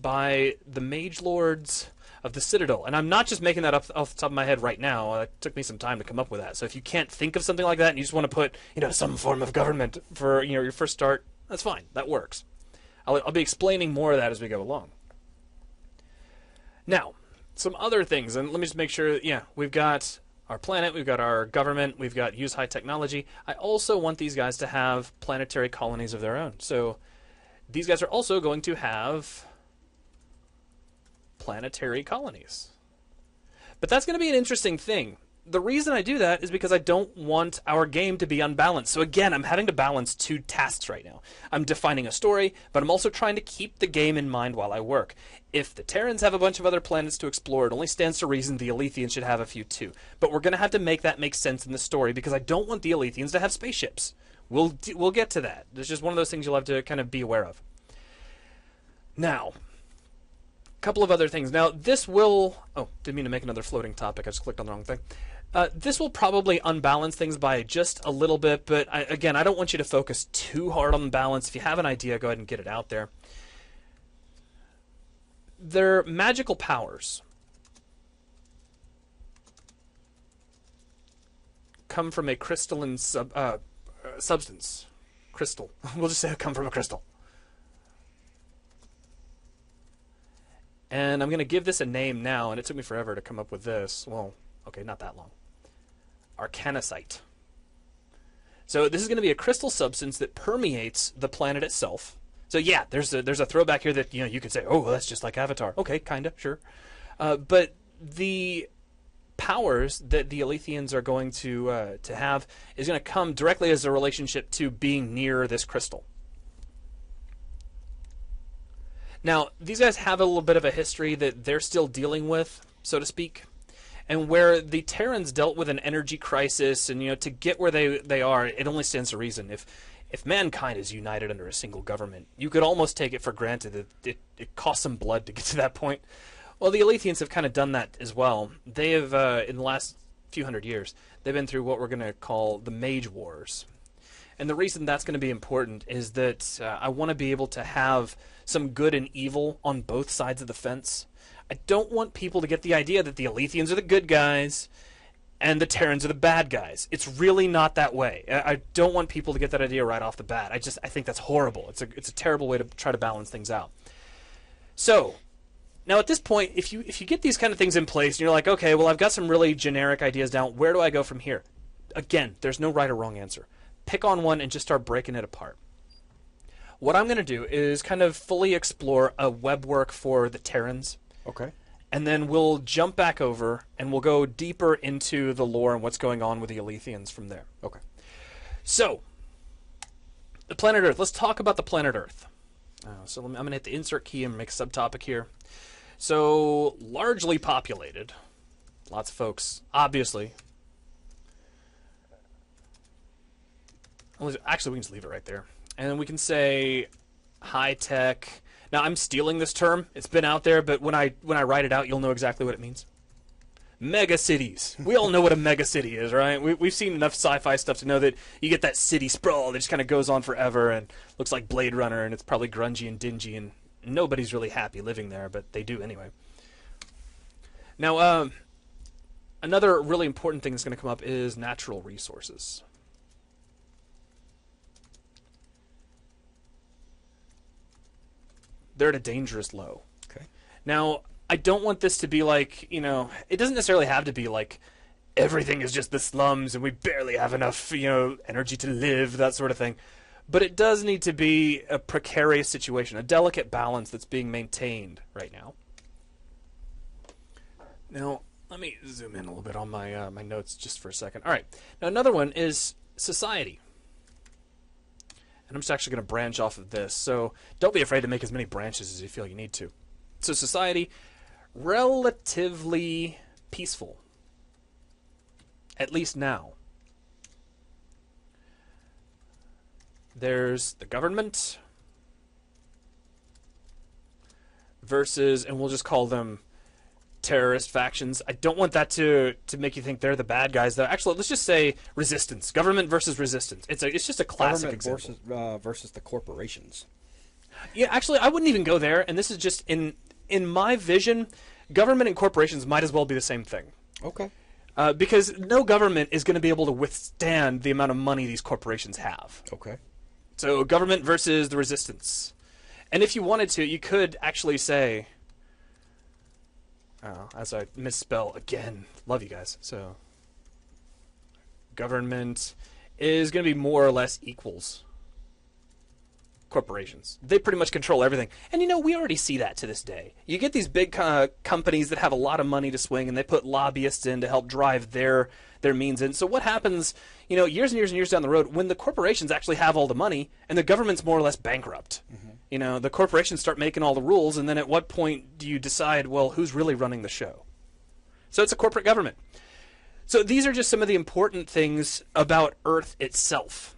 by the mage lords of the Citadel. And I'm not just making that up off the top of my head right now. It took me some time to come up with that. So if you can't think of something like that and you just want to put, some form of government for, your first start, that's fine. That works. I'll be explaining more of that as we go along. Now, some other things, and let me just make sure, we've got our planet, we've got our government, we've got use high technology. I also want these guys to have planetary colonies of their own. So these guys are also going to have planetary colonies. But that's going to be an interesting thing. The reason I do that is because I don't want our game to be unbalanced. So again, I'm having to balance two tasks right now. I'm defining a story, but I'm also trying to keep the game in mind while I work. If the Terrans have a bunch of other planets to explore, it only stands to reason the Alethians should have a few too. But we're going to have to make that make sense in the story because I don't want the Alethians to have spaceships. We'll get to that. It's just one of those things you'll have to kind of be aware of. Now, a couple of other things. Now, this will... Oh, didn't mean to make another floating topic. I just clicked on the wrong thing. This will probably unbalance things by just a little bit, but again, I don't want you to focus too hard on the balance. If you have an idea, go ahead and get it out there. Their magical powers come from a crystalline substance. Crystal. We'll just say come from a crystal. And I'm going to give this a name now, and it took me forever to come up with this. Well, okay, not that long. Arcanicite. So this is going to be a crystal substance that permeates the planet itself. So yeah, there's a throwback here that you could say, oh, well, that's just like Avatar. Okay, kinda, sure. But the powers that the Alethians are going to have is going to come directly as a relationship to being near this crystal. Now, these guys have a little bit of a history that they're still dealing with, so to speak. And where the Terrans dealt with an energy crisis, and to get where they are, it only stands to reason. If mankind is united under a single government, you could almost take it for granted that it cost some blood to get to that point. Well, the Alethians have kind of done that as well. They have, in the last few hundred years, they've been through what we're going to call the Mage Wars. And the reason that's going to be important is that I want to be able to have some good and evil on both sides of the fence. I don't want people to get the idea that the Alethians are the good guys and the Terrans are the bad guys. It's really not that way. I don't want people to get that idea right off the bat. I think that's horrible. It's a terrible way to try to balance things out. So, now at this point, if you get these kind of things in place and you're like, okay, well, I've got some really generic ideas down. Where do I go from here? Again, there's no right or wrong answer. Pick on one and just start breaking it apart. What I'm going to do is kind of fully explore a web work for the Terrans. Okay. And then we'll jump back over and we'll go deeper into the lore and what's going on with the Alethians from there. Okay. So, the planet Earth. Let's talk about the planet Earth. I'm going to hit the insert key and make a subtopic here. So, largely populated. Lots of folks, obviously. Actually, we can just leave it right there. And then we can say high tech. Now, I'm stealing this term. It's been out there, but when I write it out, you'll know exactly what it means. Mega cities. We all know what a mega city is, right? We've seen enough sci-fi stuff to know that you get that city sprawl that just kind of goes on forever and looks like Blade Runner, and it's probably grungy and dingy, and nobody's really happy living there, but they do anyway. Now, another really important thing that's going to come up is natural resources. They're at a dangerous low. Okay. Now, I don't want this to be like, it doesn't necessarily have to be like everything is just the slums and we barely have enough, energy to live, that sort of thing. But it does need to be a precarious situation, a delicate balance that's being maintained right now. Now, let me zoom in a little bit on my my notes just for a second. All right. Now, another one is society. And I'm just actually going to branch off of this. So don't be afraid to make as many branches as you feel you need to. So society, relatively peaceful. At least now. There's the government versus, and we'll just call them terrorist factions. I don't want that to make you think they're the bad guys, though. Actually, let's just say resistance. Government versus resistance. It's just a classic example. Versus the corporations. Yeah, actually, I wouldn't even go there. And this is just in my vision, government and corporations might as well be the same thing. Okay. Because no government is going to be able to withstand the amount of money these corporations have. Okay. So government versus the resistance. And if you wanted to, you could actually say, as I misspell again, love you guys. So government is going to be more or less equals corporations. They pretty much control everything. And we already see that to this day. You get these big companies that have a lot of money to swing, and they put lobbyists in to help drive their means in. So what happens, years and years and years down the road, when the corporations actually have all the money and the government's more or less bankrupt? Mm-hmm. The corporations start making all the rules, and then at what point do you decide, well, who's really running the show? So it's a corporate government. So these are just some of the important things about Earth itself.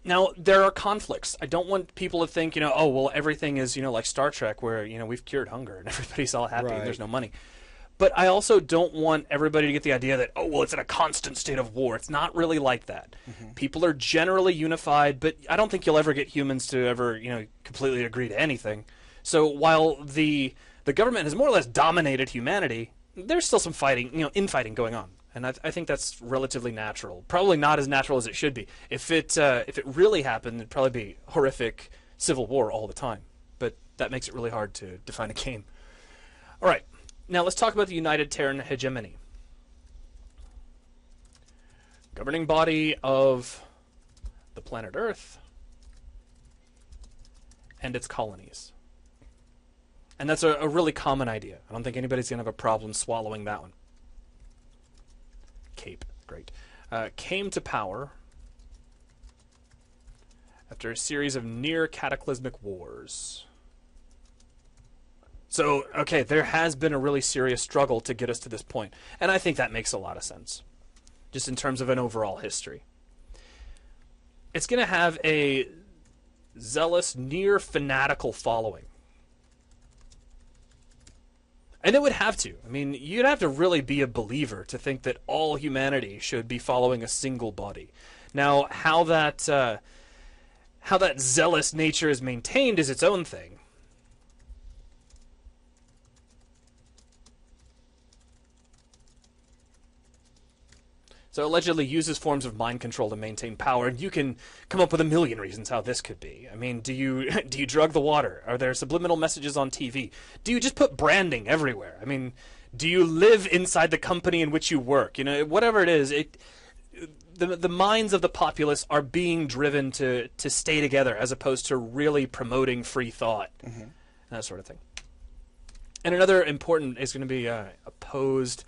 Now, there are conflicts. I don't want people to think, everything is, like Star Trek, where, we've cured hunger and everybody's all happy and there's no money. But I also don't want everybody to get the idea that, it's in a constant state of war. It's not really like that. Mm-hmm. People are generally unified, but I don't think you'll ever get humans to ever, completely agree to anything. So while the government has more or less dominated humanity, there's still some fighting, infighting going on. And I think that's relatively natural. Probably not as natural as it should be. If it really happened, it'd probably be horrific civil war all the time. But that makes it really hard to define a game. All right. Now let's talk about the United Terran Hegemony. Governing body of the planet Earth and its colonies. And that's a really common idea. I don't think anybody's going to have a problem swallowing that one. Cape, great. Came to power after a series of near cataclysmic wars. So, okay, there has been a really serious struggle to get us to this point. And I think that makes a lot of sense, just in terms of an overall history. It's going to have a zealous, near fanatical following. And it would have to. I mean, you'd have to really be a believer to think that all humanity should be following a single body. Now, how that zealous nature is maintained is its own thing. So allegedly uses forms of mind control to maintain power, and you can come up with a million reasons how this could be. I mean, do you drug the water? Are there subliminal messages on TV? Do you just put branding everywhere? I mean, do you live inside the company in which you work? Whatever it is, the minds of the populace are being driven to stay together as opposed to really promoting free thought, that sort of thing. And another important is going to be opposed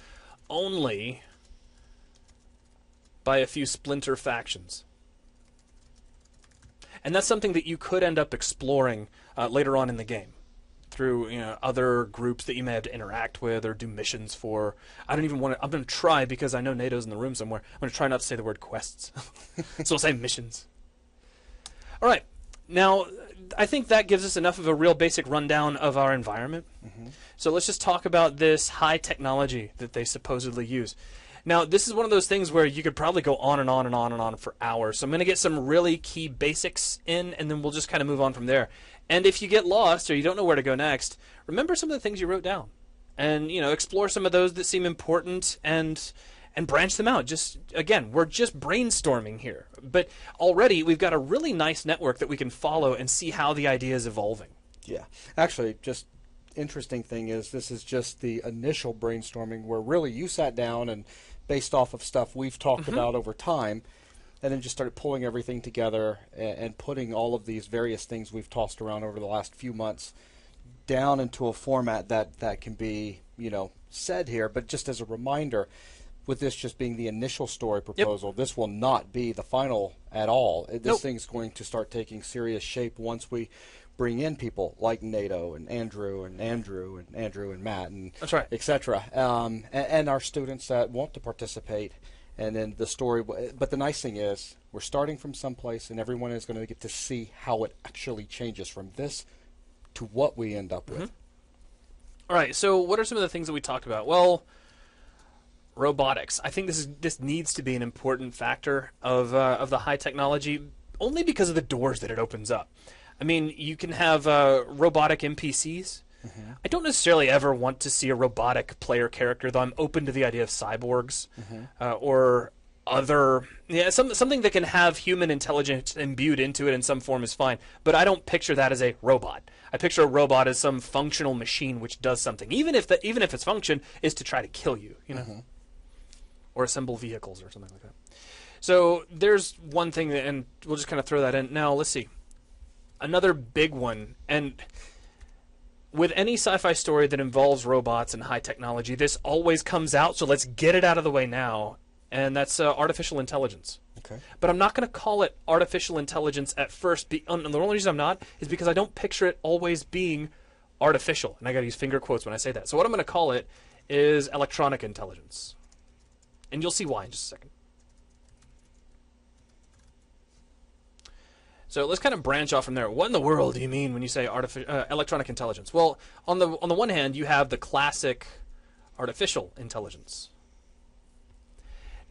only by a few splinter factions. And that's something that you could end up exploring later on in the game through other groups that you may have to interact with or do missions for. I'm going to try, because I know NATO's in the room somewhere, I'm going to try not to say the word quests. So I'll say missions. All right. Now, I think that gives us enough of a real basic rundown of our environment. So let's just talk about this high technology that they supposedly use. Now, this is one of those things where you could probably go on and on and on and on for hours. So I'm going to get some really key basics in, and then we'll just kind of move on from there. And if you get lost or you don't know where to go next, remember some of the things you wrote down. And, explore some of those that seem important and branch them out. Just, again, we're just brainstorming here. But already we've got a really nice network that we can follow and see how the idea is evolving. Yeah. Actually, just interesting thing is this is just the initial brainstorming where really you sat down and based off of stuff we've talked about over time, and then just started pulling everything together and putting all of these various things we've tossed around over the last few months down into a format that can be, said here. But just as a reminder, with this just being the initial story proposal, this will not be the final at all. This thing's going to start taking serious shape once we bring in people like NATO and Andrew and Matt and that's right, etc. And our students that want to participate. And then the story. But the nice thing is we're starting from someplace, and everyone is going to get to see how it actually changes from this to what we end up with. All right. So what are some of the things that we talked about? Well, robotics. I think this needs to be an important factor of the high technology, only because of the doors that it opens up. I mean, you can have robotic NPCs. I don't necessarily ever want to see a robotic player character, though I'm open to the idea of cyborgs or other, something that can have human intelligence imbued into it in some form is fine. But I don't picture that as a robot. I picture a robot as some functional machine which does something, even if its function is to try to kill you, or assemble vehicles or something like that. So there's one thing, and we'll just kind of throw that in. Now let's see. Another big one, and with any sci-fi story that involves robots and high technology, this always comes out, so let's get it out of the way now, and that's artificial intelligence. Okay. But I'm not going to call it artificial intelligence at first, and the only reason I'm not is because I don't picture it always being artificial, and I got to use finger quotes when I say that. So what I'm going to call it is electronic intelligence, and you'll see why in just a second. So let's kind of branch off from there. What in the world do you mean when you say electronic intelligence? Well, on the one hand, you have the classic artificial intelligence.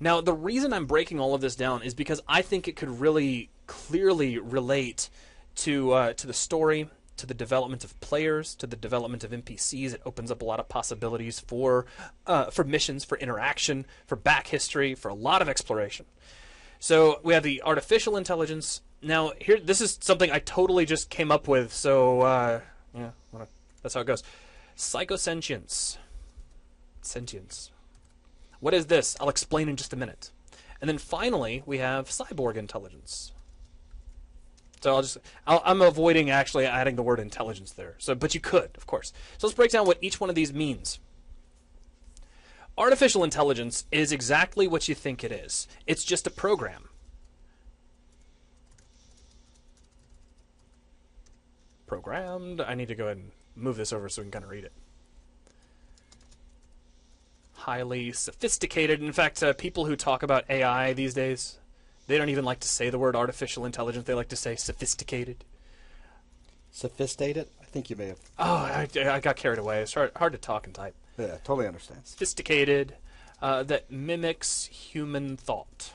Now, the reason I'm breaking all of this down is because I think it could really clearly relate to the story, to the development of players, to the development of NPCs. It opens up a lot of possibilities for missions, for interaction, for back history, for a lot of exploration. So we have the artificial intelligence. Now, here, this is something I totally just came up with, so, that's how it goes. Psychosentience. Sentience. What is this? I'll explain in just a minute. And then finally, we have cyborg intelligence. So I'm avoiding actually adding the word intelligence there. But you could, of course. So let's break down what each one of these means. Artificial intelligence is exactly what you think it is. It's just a program. Programmed. I need to go ahead and move this over so we can kind of read it. Highly sophisticated. In fact, people who talk about AI these days, they don't even like to say the word artificial intelligence. They like to say sophisticated. Sophisticated? I think you may have. Oh, I got carried away. It's hard to talk and type. Yeah, totally understand. Sophisticated, that mimics human thought.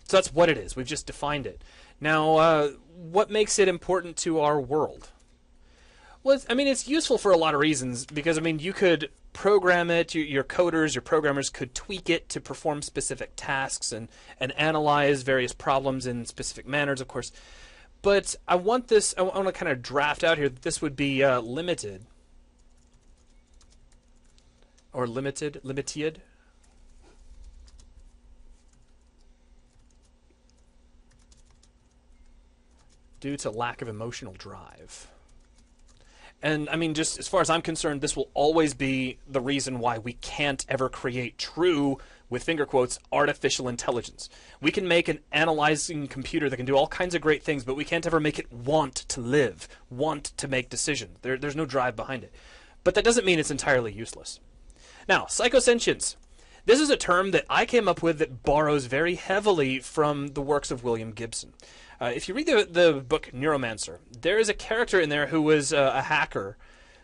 So that's what it is. We've just defined it. Now, what makes it important to our world? Well, it's useful for a lot of reasons because, you could program it, your coders, your programmers could tweak it to perform specific tasks and analyze various problems in specific manners, of course. But I want to kind of draft out here that this would be limited. Or limited. Due to lack of emotional drive. And just as far as I'm concerned, this will always be the reason why we can't ever create true, with finger quotes, artificial intelligence. We can make an analyzing computer that can do all kinds of great things, but we can't ever make it want to live, want to make decisions. There's no drive behind it. But that doesn't mean it's entirely useless. Now, psychosentience. This is a term that I came up with that borrows very heavily from the works of William Gibson. If you read the book Neuromancer, there is a character in there who was a hacker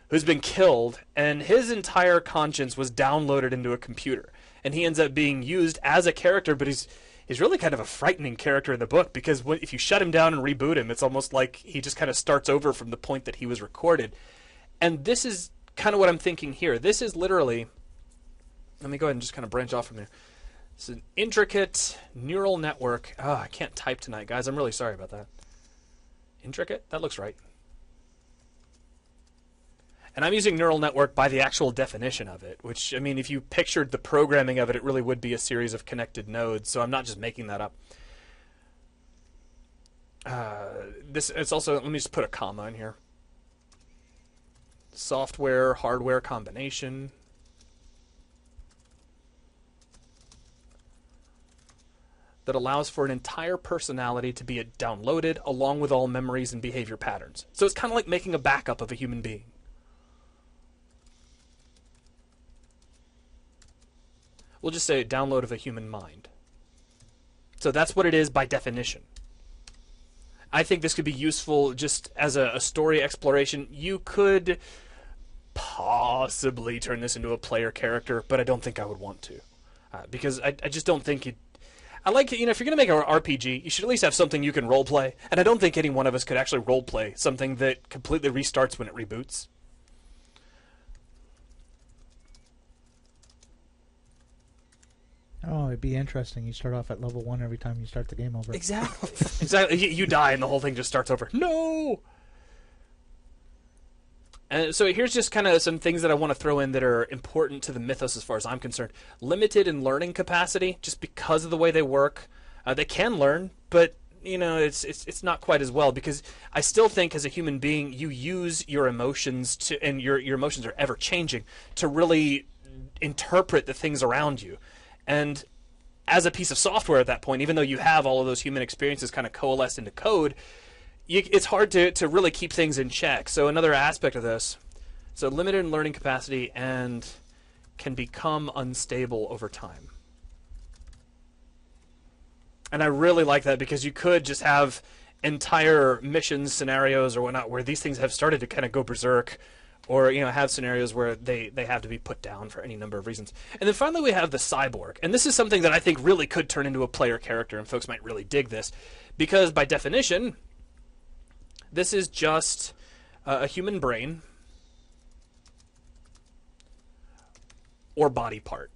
who's been killed, and his entire conscience was downloaded into a computer. And he ends up being used as a character, but he's really kind of a frightening character in the book, because if you shut him down and reboot him, it's almost like he just kind of starts over from the point that he was recorded. And this is kind of what I'm thinking here. This is literally... Let me go ahead and just kind of branch off from there. It's an intricate neural network. Oh, I can't type tonight, guys. I'm really sorry about that. Intricate? That looks right. And I'm using neural network by the actual definition of it, which, I mean, if you pictured the programming of it, it really would be a series of connected nodes, so I'm not just making that up. It's also, let me just put a comma in here. Software, hardware combination. That allows for an entire personality to be downloaded along with all memories and behavior patterns. So it's kind of like making a backup of a human being. We'll just say download of a human mind. So that's what it is by definition. I think this could be useful just as a story exploration. You could possibly turn this into a player character, but I don't think I would want to. Because I just don't think it... I like, if you're going to make an RPG, you should at least have something you can roleplay. And I don't think any one of us could actually roleplay something that completely restarts when it reboots. Oh, it'd be interesting. You start off at level 1 every time you start the game over. Exactly. Exactly. You die and the whole thing just starts over. No! And so here's just kind of some things that I want to throw in that are important to the mythos as far as I'm concerned. Limited in learning capacity, just because of the way they work. They can learn, but it's not quite as well, because I still think as a human being you use your emotions to, and your emotions are ever changing, to really interpret the things around you. And as a piece of software at that point, even though you have all of those human experiences kind of coalesced into code, it's hard to really keep things in check. So another aspect of this, so limited in learning capacity and can become unstable over time. And I really like that, because you could just have entire mission scenarios or whatnot where these things have started to kind of go berserk, or have scenarios where they have to be put down for any number of reasons. And then finally we have the cyborg. And this is something that I think really could turn into a player character, and folks might really dig this, because by definition, this is just a human brain or body part.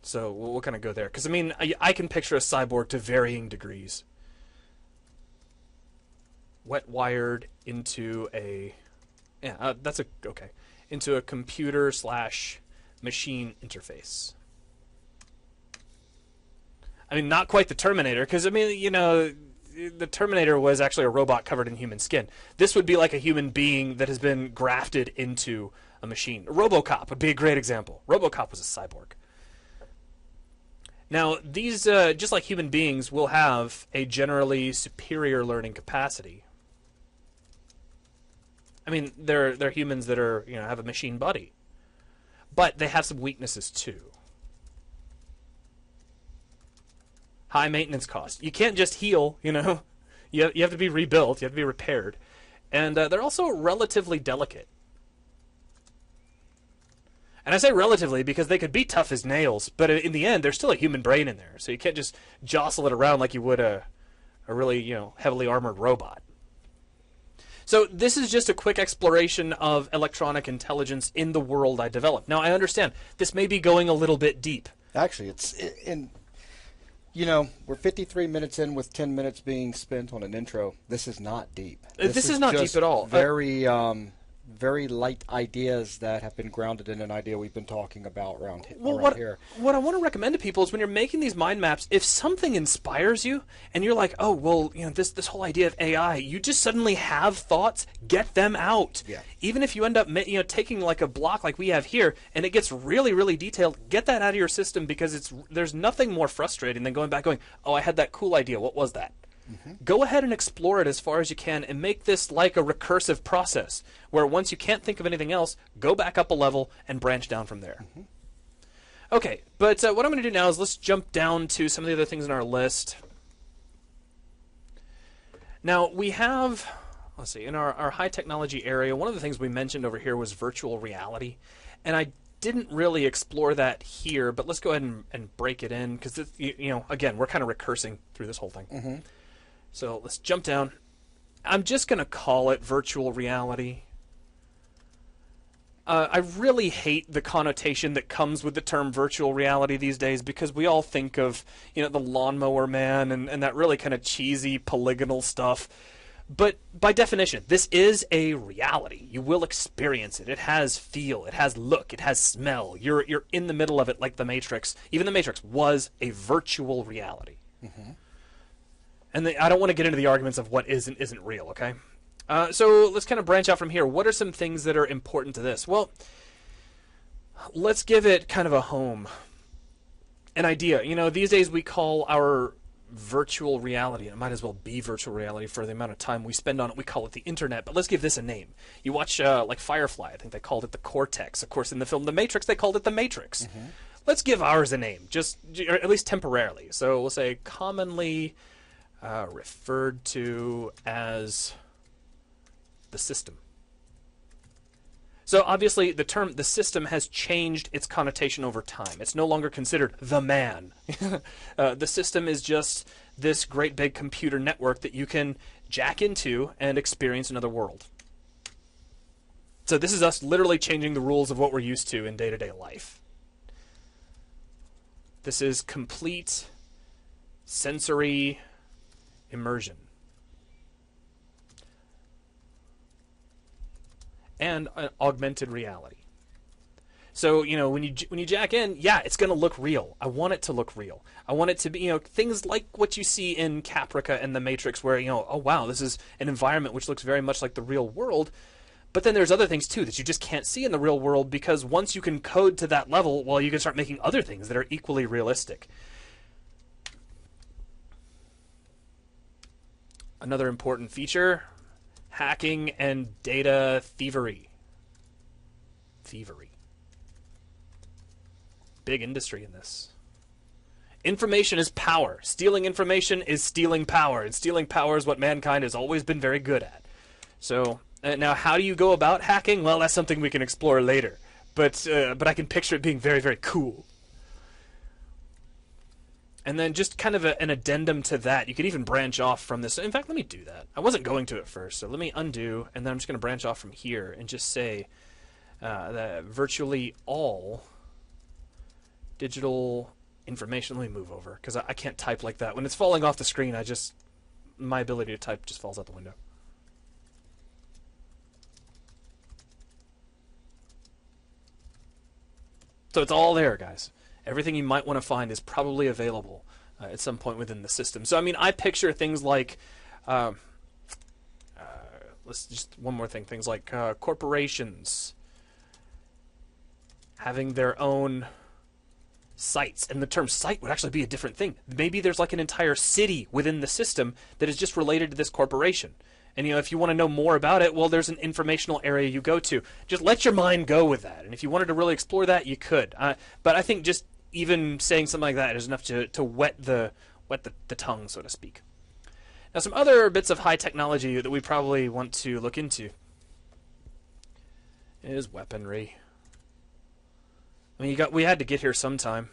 So we'll kind of go there, because I mean, I can picture a cyborg to varying degrees. Wet wired into a, into a computer / machine interface. I mean, not quite the Terminator, because I mean, the Terminator was actually a robot covered in human skin. This would be like a human being that has been grafted into a machine. RoboCop would be a great example. RoboCop was a cyborg. Now, these, just like human beings, will have a generally superior learning capacity. I mean, they're humans that are, have a machine body. But they have some weaknesses too. High maintenance cost. You can't just heal, You have to be rebuilt. You have to be repaired. And they're also relatively delicate. And I say relatively because they could be tough as nails, but in the end, there's still a human brain in there. So you can't just jostle it around like you would a really, heavily armored robot. So this is just a quick exploration of electronic intelligence in the world I developed. Now, I understand this may be going a little bit deep. Actually, it's in... we're 53 minutes in with 10 minutes being spent on an intro. This is not deep. This is not deep at all. Very light ideas that have been grounded in an idea we've been talking about around here. What I want to recommend to people is when you're making these mind maps, if something inspires you and you're like, oh, well, this whole idea of AI, you just suddenly have thoughts, get them out. Yeah. Even if you end up taking like a block like we have here and it gets really, really detailed, get that out of your system, because there's nothing more frustrating than going back going, oh, I had that cool idea. What was that? Go ahead and explore it as far as you can and make this like a recursive process where once you can't think of anything else, go back up a level and branch down from there. Okay, but what I'm going to do now is let's jump down to some of the other things in our list. Now, we have, let's see, in our high technology area, one of the things we mentioned over here was virtual reality. And I didn't really explore that here, but let's go ahead and break it in because, you know, again, we're kind of recursing through this whole thing. So let's jump down. I'm just going to call it virtual reality. I really hate the connotation that comes with the term virtual reality these days because we all think of, you know, the Lawnmower Man and that really kind of cheesy polygonal stuff. But by definition, this is a reality. You will experience it. It has feel. It has look. It has smell. You're in the middle of it like the Matrix. Even the Matrix was a virtual reality. And I don't want to get into the arguments of what is and isn't real, okay? So let's kind of branch out from here. What are some things that are important to this? Well, let's give it kind of a home, an idea. You know, these days we call our virtual reality, and it might as well be virtual reality for the amount of time we spend on it. We call it the internet, but let's give this a name. You watch like Firefly, I think they called it the Cortex. Of course, in the film The Matrix, they called it the Matrix. Let's give ours a name, just or at least temporarily. So we'll say commonly referred to as the system. So obviously the term the system has changed its connotation over time. It's no longer considered the man. The system is just this great big computer network that you can jack into and experience another world. So this is us literally changing the rules of what we're used to in day-to-day life. This is complete sensory immersion. And an augmented reality. So, you know, when you jack in, yeah, it's going to look real. I want it to look real. I want it to be, you know, things like what you see in Caprica and the Matrix where, you know, oh, wow, this is an environment which looks very much like the real world. But then there's other things, too, that you just can't see in the real world because once you can code to that level, well, you can start making other things that are equally realistic. Another important feature, hacking and data thievery. Big industry in this. Information is power. Stealing information is stealing power. And stealing power is what mankind has always been very good at. So, now how do you go about hacking? Well, that's something we can explore later. But I can picture it being very, very cool. And then just kind of an addendum to that. You could even branch off from this. In fact, let me do that. I wasn't going to at first, so let me undo, and then I'm just going to branch off from here and just say that virtually all digital information. Let me move over, because I can't type like that. When it's falling off the screen, my ability to type just falls out the window. So it's all there, guys. Everything you might want to find is probably available at some point within the system. So, I mean, I picture things like, let's just one more thing, things like corporations having their own sites. And the term site would actually be a different thing. Maybe there's like an entire city within the system that is just related to this corporation. And, you know, if you want to know more about it, well, there's an informational area you go to. Just let your mind go with that. And if you wanted to really explore that, you could. But I think just even saying something like that is enough to wet the tongue, so to speak. Now, some other bits of high technology that we probably want to look into is weaponry. I mean, we had to get here sometime.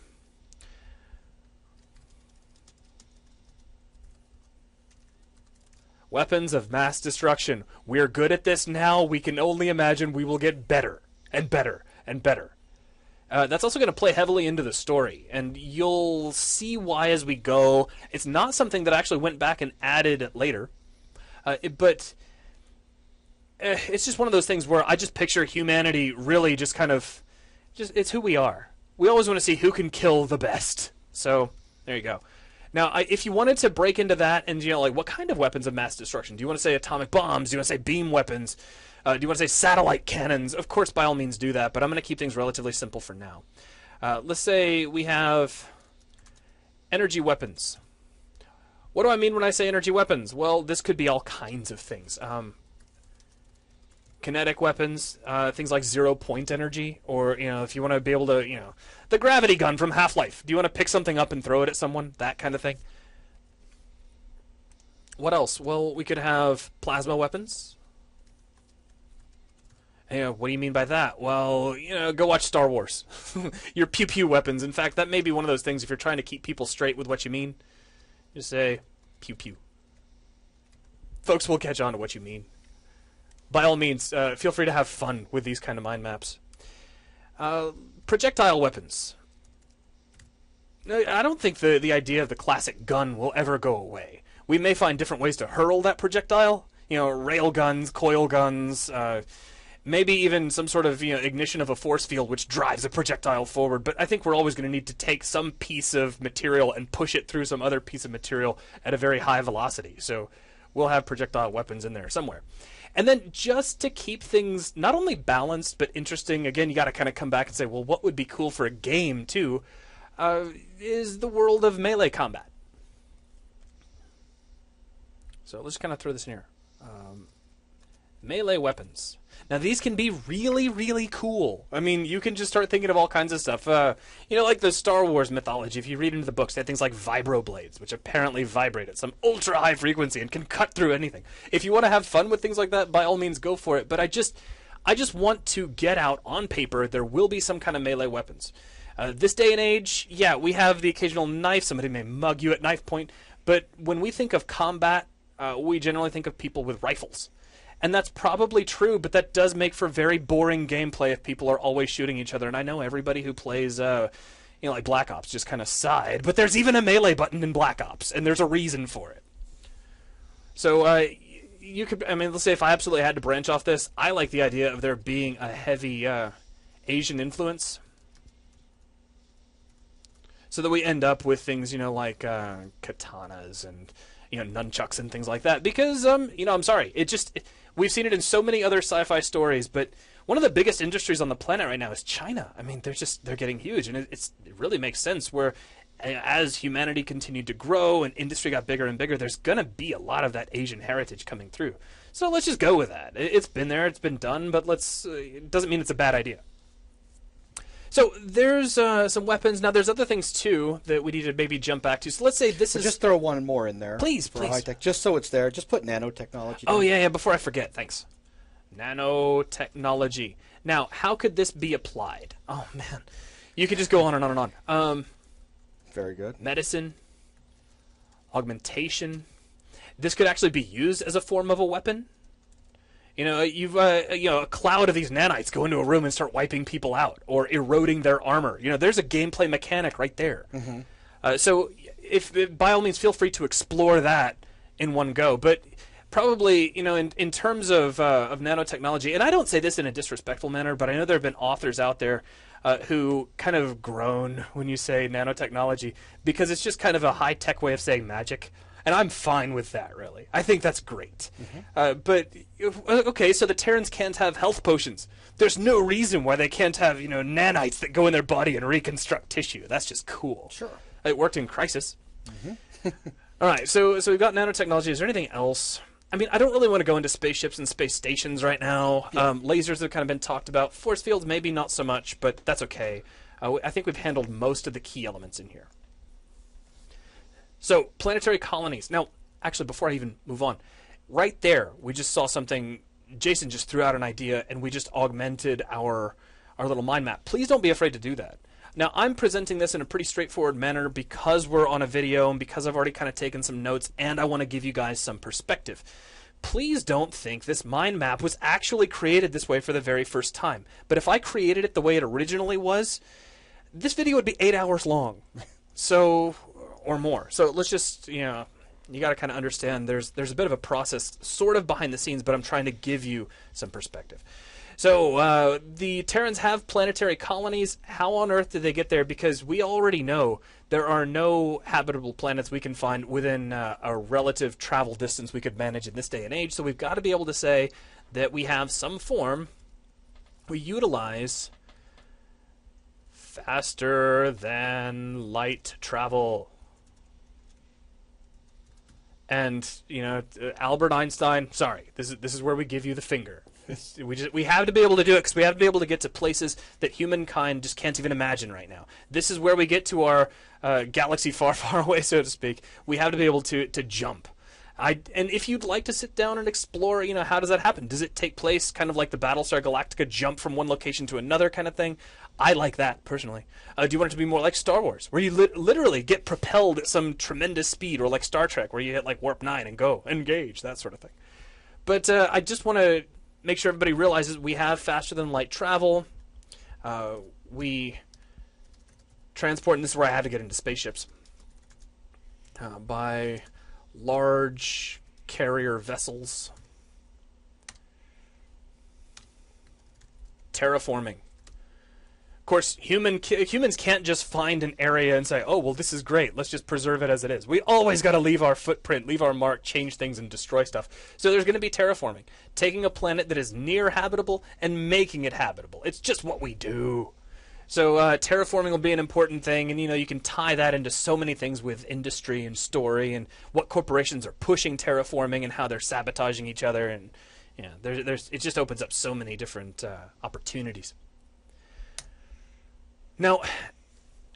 Weapons of mass destruction. We're good at this now. We can only imagine we will get better and better and better. That's also going to play heavily into the story, and you'll see why as we go. It's not something that I actually went back and added later, but it's just one of those things where I just picture humanity really just kind of, it's who we are. We always want to see who can kill the best. So there you go. Now, if you wanted to break into that and, you know, like what kind of weapons of mass destruction? Do you want to say atomic bombs? Do you want to say beam weapons? Do you want to say satellite cannons? Of course, by all means do that, but I'm going to keep things relatively simple for now. Let's say we have energy weapons. What do I mean when I say energy weapons? Well, this could be all kinds of things. Kinetic weapons, things like 0-point energy, or if you want to be able to, the gravity gun from Half-Life. Do you want to pick something up and throw it at someone? That kind of thing. What else? Well, we could have plasma weapons. What do you mean by that? Well, go watch Star Wars. Your pew-pew weapons. In fact, that may be one of those things, if you're trying to keep people straight with what you mean, just say, pew-pew. Folks will catch on to what you mean. By all means, feel free to have fun with these kind of mind maps. Projectile weapons. I don't think the idea of the classic gun will ever go away. We may find different ways to hurl that projectile. Rail guns, coil guns, maybe even some sort of ignition of a force field which drives a projectile forward. But I think we're always going to need to take some piece of material and push it through some other piece of material at a very high velocity. So we'll have projectile weapons in there somewhere. And then just to keep things not only balanced but interesting, again, you got to kind of come back and say, well, what would be cool for a game too, is the world of melee combat. So let's kind of throw this in here. Melee weapons. Now, these can be really, really cool. I mean, you can just start thinking of all kinds of stuff. Like the Star Wars mythology, if you read into the books, they have things like vibroblades, which apparently vibrate at some ultra-high frequency and can cut through anything. If you want to have fun with things like that, by all means, go for it. But I just want to get out on paper there will be some kind of melee weapons. This day and age, yeah, we have the occasional knife. Somebody may mug you at knife point. But when we think of combat, we generally think of people with rifles. And that's probably true, but that does make for very boring gameplay if people are always shooting each other. And I know everybody who plays, like Black Ops just kind of sighed. But there's even a melee button in Black Ops, and there's a reason for it. So you could, let's say if I absolutely had to branch off this, I like the idea of there being a heavy Asian influence. So that we end up with things, like katanas and nunchucks and things like that. Because, I'm sorry, we've seen it in so many other sci-fi stories, but one of the biggest industries on the planet right now is China. I mean, they're getting huge, and it really makes sense where as humanity continued to grow and industry got bigger and bigger, there's going to be a lot of that Asian heritage coming through. So let's just go with that. It's been there, it's been done, but it doesn't mean it's a bad idea. So there's some weapons. Now there's other things too that we need to maybe jump back to. So let's say this is... Just throw one more in there. Please. High tech, just so it's there. Just put nanotechnology down. Oh, yeah, before I forget. Thanks. Nanotechnology. Now, how could this be applied? Oh, man. You could just go on and on and on. Very good. Medicine. Augmentation. This could actually be used as a form of a weapon. You've a cloud of these nanites go into a room and start wiping people out or eroding their armor. There's a gameplay mechanic right there. Mm-hmm. So if by all means, feel free to explore that in one go. But probably, in terms of nanotechnology, and I don't say this in a disrespectful manner, but I know there have been authors out there who kind of groan when you say nanotechnology because it's just kind of a high-tech way of saying magic. And I'm fine with that, really. I think that's great. Mm-hmm. Okay, so the Terrans can't have health potions. There's no reason why they can't have, nanites that go in their body and reconstruct tissue. That's just cool. Sure. It worked in Crisis. Mm-hmm. All right, so we've got nanotechnology. Is there anything else? I don't really want to go into spaceships and space stations right now. Yeah. Lasers have kind of been talked about. Force fields, maybe not so much, but that's okay. I think we've handled most of the key elements in here. So, planetary colonies. Now, actually, before I even move on, right there, we just saw something. Jason just threw out an idea, and we just augmented our little mind map. Please don't be afraid to do that. Now, I'm presenting this in a pretty straightforward manner because we're on a video and because I've already kind of taken some notes, and I want to give you guys some perspective. Please don't think this mind map was actually created this way for the very first time. But if I created it the way it originally was, this video would be 8 hours long. So... or more. So let's just, you got to kind of understand there's a bit of a process sort of behind the scenes, but I'm trying to give you some perspective. So the Terrans have planetary colonies. How on earth did they get there? Because we already know there are no habitable planets we can find within a relative travel distance we could manage in this day and age. So we've got to be able to say that we have some form. We utilize faster than light travel. And Albert Einstein, sorry, this is where we give you the finger. We have to be able to do it because we have to be able to get to places that humankind just can't even imagine right now. This is where we get to our galaxy far, far away, so to speak. We have to be able to jump. And if you'd like to sit down and explore, how does that happen? Does it take place kind of like the Battlestar Galactica jump from one location to another kind of thing? I like that, personally. Do you want it to be more like Star Wars, where you literally get propelled at some tremendous speed, or like Star Trek, where you hit like Warp 9 and go, engage, that sort of thing? But I just want to make sure everybody realizes we have faster-than-light travel. We transport, and this is where I had to get into spaceships, by large carrier vessels. Terraforming. Of course, humans can't just find an area and say, oh, well, this is great, let's just preserve it as it is. We always got to leave our footprint, leave our mark, change things, and destroy stuff. So there's going to be terraforming. Taking a planet that is near habitable and making it habitable. It's just what we do. So terraforming will be an important thing, and you can tie that into so many things with industry and story and what corporations are pushing terraforming and how they're sabotaging each other, and it just opens up so many different opportunities. Now,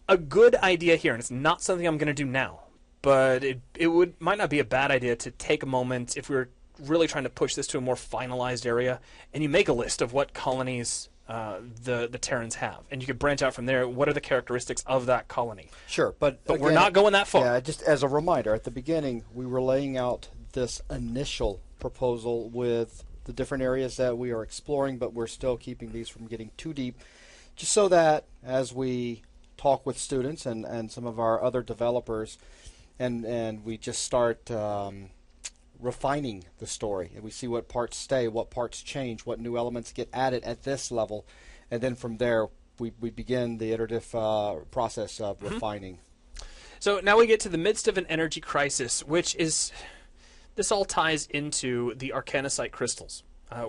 a good idea here, and it's not something I'm going to do now, but it might not be a bad idea to take a moment if we're really trying to push this to a more finalized area, and you make a list of what colonies the Terrans have, and you could branch out from there. What are the characteristics of that colony? Sure, but again, we're not going that far. Yeah, just as a reminder, at the beginning, we were laying out this initial proposal with the different areas that we are exploring, but we're still keeping these from getting too deep, just so that as we talk with students and some of our other developers, and we just start refining the story, and we see what parts stay, what parts change, what new elements get added at this level, and then from there we begin the iterative process of refining. So now we get to the midst of an energy crisis, which is, this all ties into the Arcanosite crystals,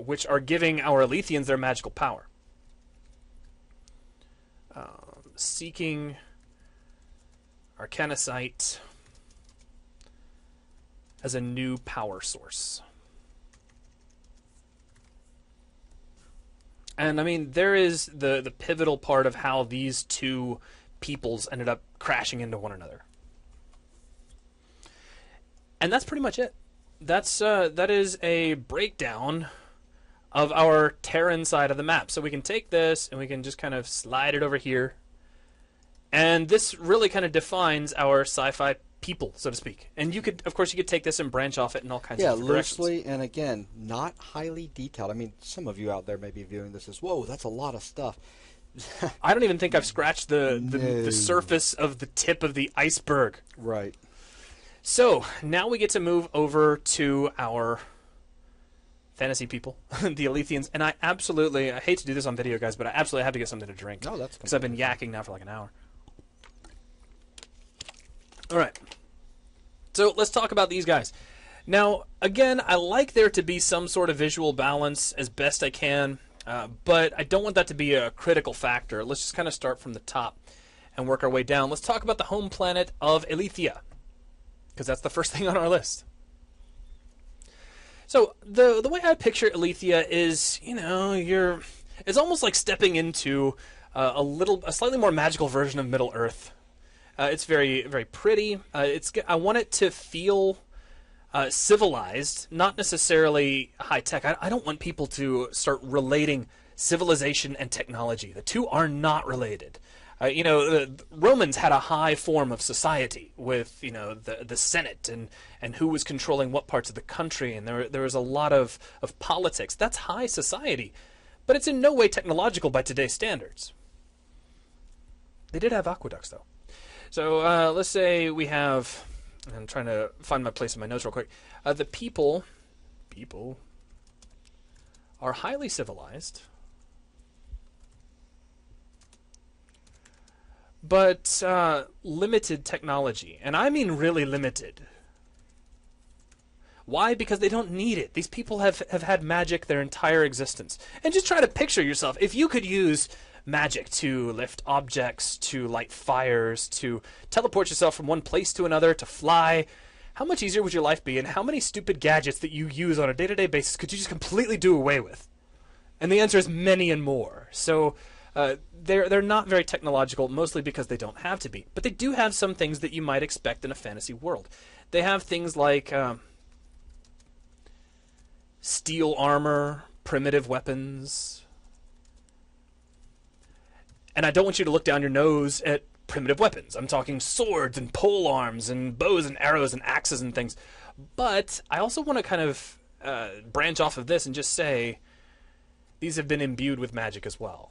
which are giving our Alethians their magical power. Seeking Arcanosite as a new power source. And I mean, there is the pivotal part of how these two peoples ended up crashing into one another. And that's pretty much it. That is a breakdown of our Terran side of the map. So we can take this and we can just kind of slide it over here. And this really kind of defines our sci-fi people, so to speak. And you could, of course, take this and branch off it in all kinds of different loosely, directions. and again, not highly detailed. I mean, some of you out there may be viewing this as, whoa, that's a lot of stuff. I don't even think I've scratched the surface of the tip of the iceberg. Right. So now we get to move over to our fantasy people, the Alethians. And I hate to do this on video, guys, but I absolutely have to get something to drink. No, that's because I've been yakking now for like an hour. All right. So let's talk about these guys. Now, again, I like there to be some sort of visual balance as best I can, but I don't want that to be a critical factor. Let's just kind of start from the top and work our way down. Let's talk about the home planet of Alethea, because that's the first thing on our list. So the way I picture Alethea is, it's almost like stepping into a slightly more magical version of Middle Earth. It's very, very pretty. I want it to feel civilized, not necessarily high tech. I don't want people to start relating civilization and technology. The two are not related. The Romans had a high form of society with, the Senate and who was controlling what parts of the country, and there was a lot of politics. That's high society, but it's in no way technological by today's standards. They did have aqueducts, though. So let's say we have, I'm trying to find my place in my notes real quick. The people are highly civilized, but limited technology. And I mean really limited. Why? Because they don't need it. These people have had magic their entire existence. And just try to picture yourself. If you could use magic to lift objects, to light fires, to teleport yourself from one place to another, to fly, how much easier would your life be, and how many stupid gadgets that you use on a day-to-day basis could you just completely do away with? And the answer is many and more. So they're not very technological, mostly because they don't have to be. But they do have some things that you might expect in a fantasy world. They have things like steel armor, primitive weapons. And I don't want you to look down your nose at primitive weapons. I'm talking swords and pole arms and bows and arrows and axes and things. But I also want to kind of branch off of this and just say these have been imbued with magic as well.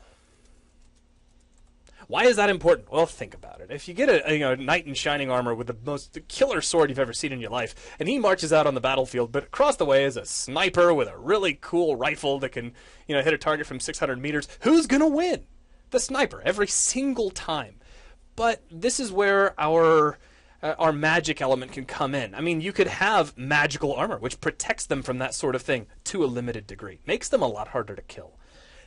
Why is that important? Well, think about it. If you get a knight in shining armor with the killer sword you've ever seen in your life, and he marches out on the battlefield, but across the way is a sniper with a really cool rifle that can hit a target from 600 meters, who's going to win? The sniper, every single time. But this is where our magic element can come in. I mean, you could have magical armor, which protects them from that sort of thing to a limited degree. Makes them a lot harder to kill.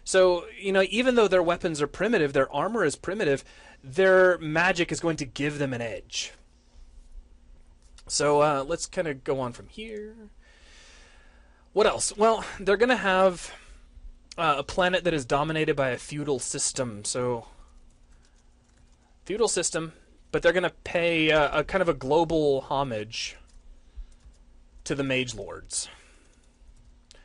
So, even though their weapons are primitive, their armor is primitive, their magic is going to give them an edge. So let's kind of go on from here. What else? Well, they're going to have a planet that is dominated by a feudal system. So, feudal system, but they're going to pay a kind of a global homage to the mage lords.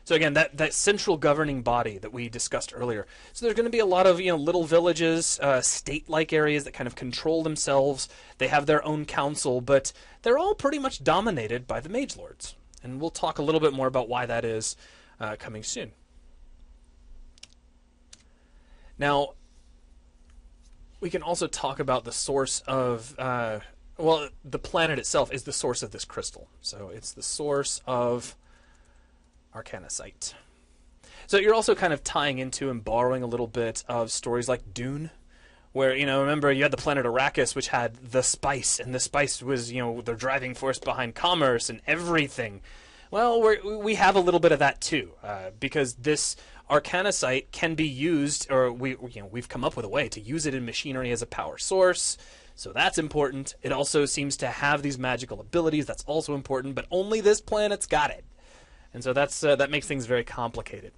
So again, that central governing body that we discussed earlier. So there's going to be a lot of little villages, state-like areas that kind of control themselves. They have their own council, but they're all pretty much dominated by the mage lords. And we'll talk a little bit more about why that is coming soon. Now, we can also talk about the source of the planet itself is the source of this crystal. So it's the source of Arcanasite. So you're also kind of tying into and borrowing a little bit of stories like Dune, where, remember you had the planet Arrakis, which had the spice, and the spice was, the driving force behind commerce and everything. Well, we have a little bit of that too, because this Arcanasite can be used, or we've come up with a way to use it in machinery as a power source. So that's important. It also seems to have these magical abilities. That's also important, but only this planet's got it. And so that makes things very complicated.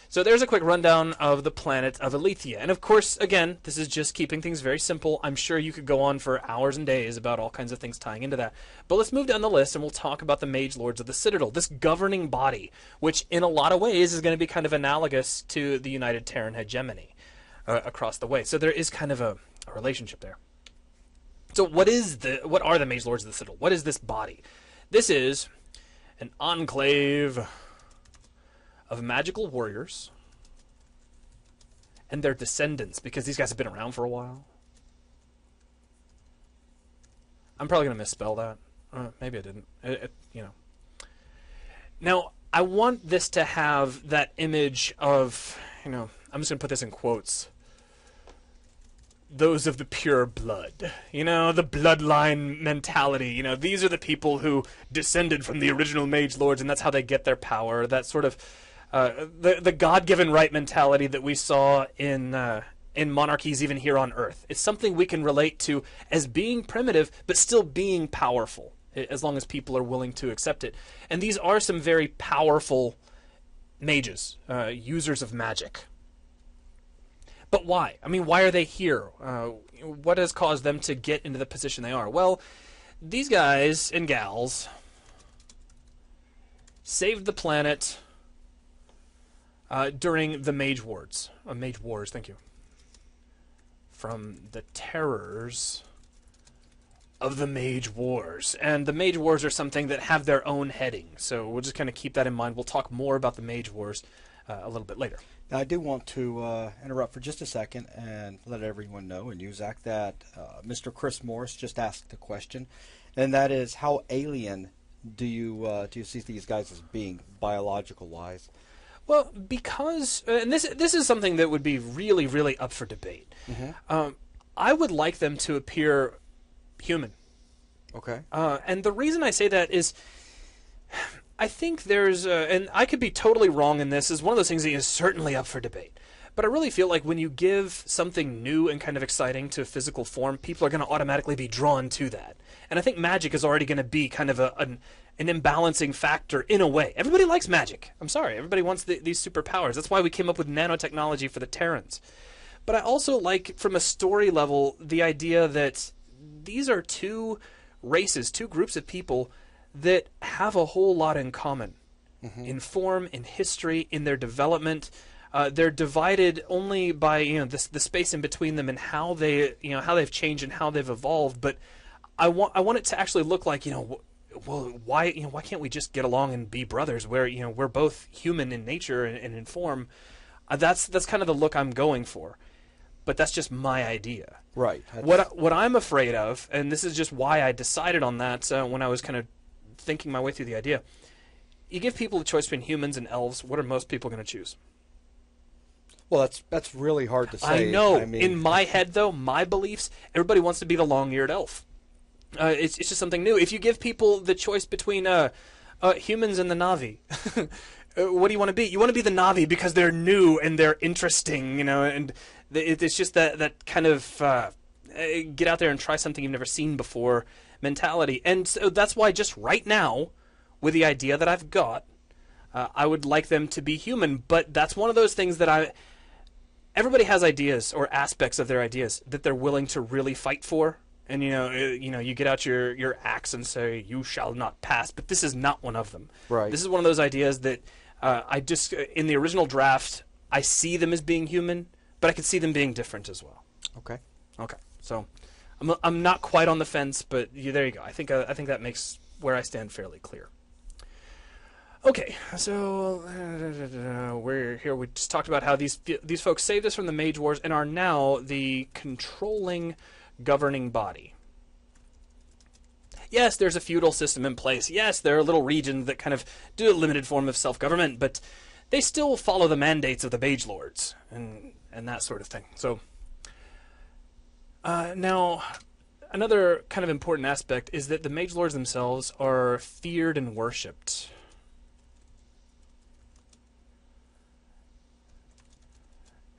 So there's a quick rundown of the planet of Alethea. And of course, again, this is just keeping things very simple. I'm sure you could go on for hours and days about all kinds of things tying into that. But let's move down the list and we'll talk about the Mage Lords of the Citadel, this governing body, which in a lot of ways is going to be kind of analogous to the United Terran hegemony across the way. So there is kind of a relationship there. So what are the Mage Lords of the Citadel? What is this body? This is an enclave of magical warriors and their descendants, because these guys have been around for a while. I'm probably going to misspell that. Maybe I didn't. Now, I want this to have that image of, I'm just going to put this in quotes, those of the pure blood, the bloodline mentality. These are the people who descended from the original mage lords, and that's how they get their power. That sort of the God-given right mentality that we saw in monarchies even here on Earth. It's something we can relate to as being primitive, but still being powerful, as long as people are willing to accept it. And these are some very powerful mages, users of magic. But why? I mean, why are they here? What has caused them to get into the position they are? Well, these guys and gals saved the planet during the Mage Wars. Mage Wars, thank you. From the terrors of the Mage Wars. And the Mage Wars are something that have their own heading. So we'll just kind of keep that in mind. We'll talk more about the Mage Wars a little bit later. Now, I do want to interrupt for just a second and let everyone know, and you, Zach, that Mr. Chris Morris just asked the question, and that is, how alien do you see these guys as being, biological-wise? Well, because, and this is something that would be really, really up for debate. Mm-hmm. I would like them to appear human. Okay. And the reason I say that is, I think there's, and I could be totally wrong in this, is one of those things that is certainly up for debate. But I really feel like when you give something new and kind of exciting to a physical form, people are going to automatically be drawn to that. And I think magic is already going to be kind of an imbalancing factor in a way. Everybody likes magic. I'm sorry. Everybody wants these superpowers. That's why we came up with nanotechnology for the Terrans. But I also like, from a story level, the idea that these are two races, two groups of people that have a whole lot in common. In form, in history, in their development. They're divided only by the space in between them and how they've changed and how they've evolved. But I want it to actually look like well, why can't we just get along and be brothers? Where we're both human in nature and in form. That's kind of the look I'm going for. But that's just my idea. Right. What I'm afraid of, and this is just why I decided on that when I was kind of thinking my way through the idea. You give people a choice between humans and elves. What are most people going to choose? Well, that's really hard to say. I know. I mean, in my head, though, my beliefs, everybody wants to be the long-eared elf. It's just something new. If you give people the choice between humans and the Na'vi, what do you want to be? You want to be the Na'vi because they're new and they're interesting, and it's just that kind of get out there and try something you've never seen before mentality. And so that's why just right now, with the idea that I've got, I would like them to be human. But that's one of those things that everybody has ideas or aspects of their ideas that they're willing to really fight for. And you get out your axe and say, "You shall not pass." But this is not one of them. Right. This is one of those ideas that I just in the original draft I see them as being human, but I could see them being different as well. Okay. So I'm not quite on the fence, but there you go. I think that makes where I stand fairly clear. Okay, so we're here. We just talked about how these folks saved us from the Mage Wars and are now the controlling, governing body. Yes, there's a feudal system in place. Yes, there are little regions that kind of do a limited form of self-government, but they still follow the mandates of the Mage Lords and that sort of thing. So now, another kind of important aspect is that the Mage Lords themselves are feared and worshipped.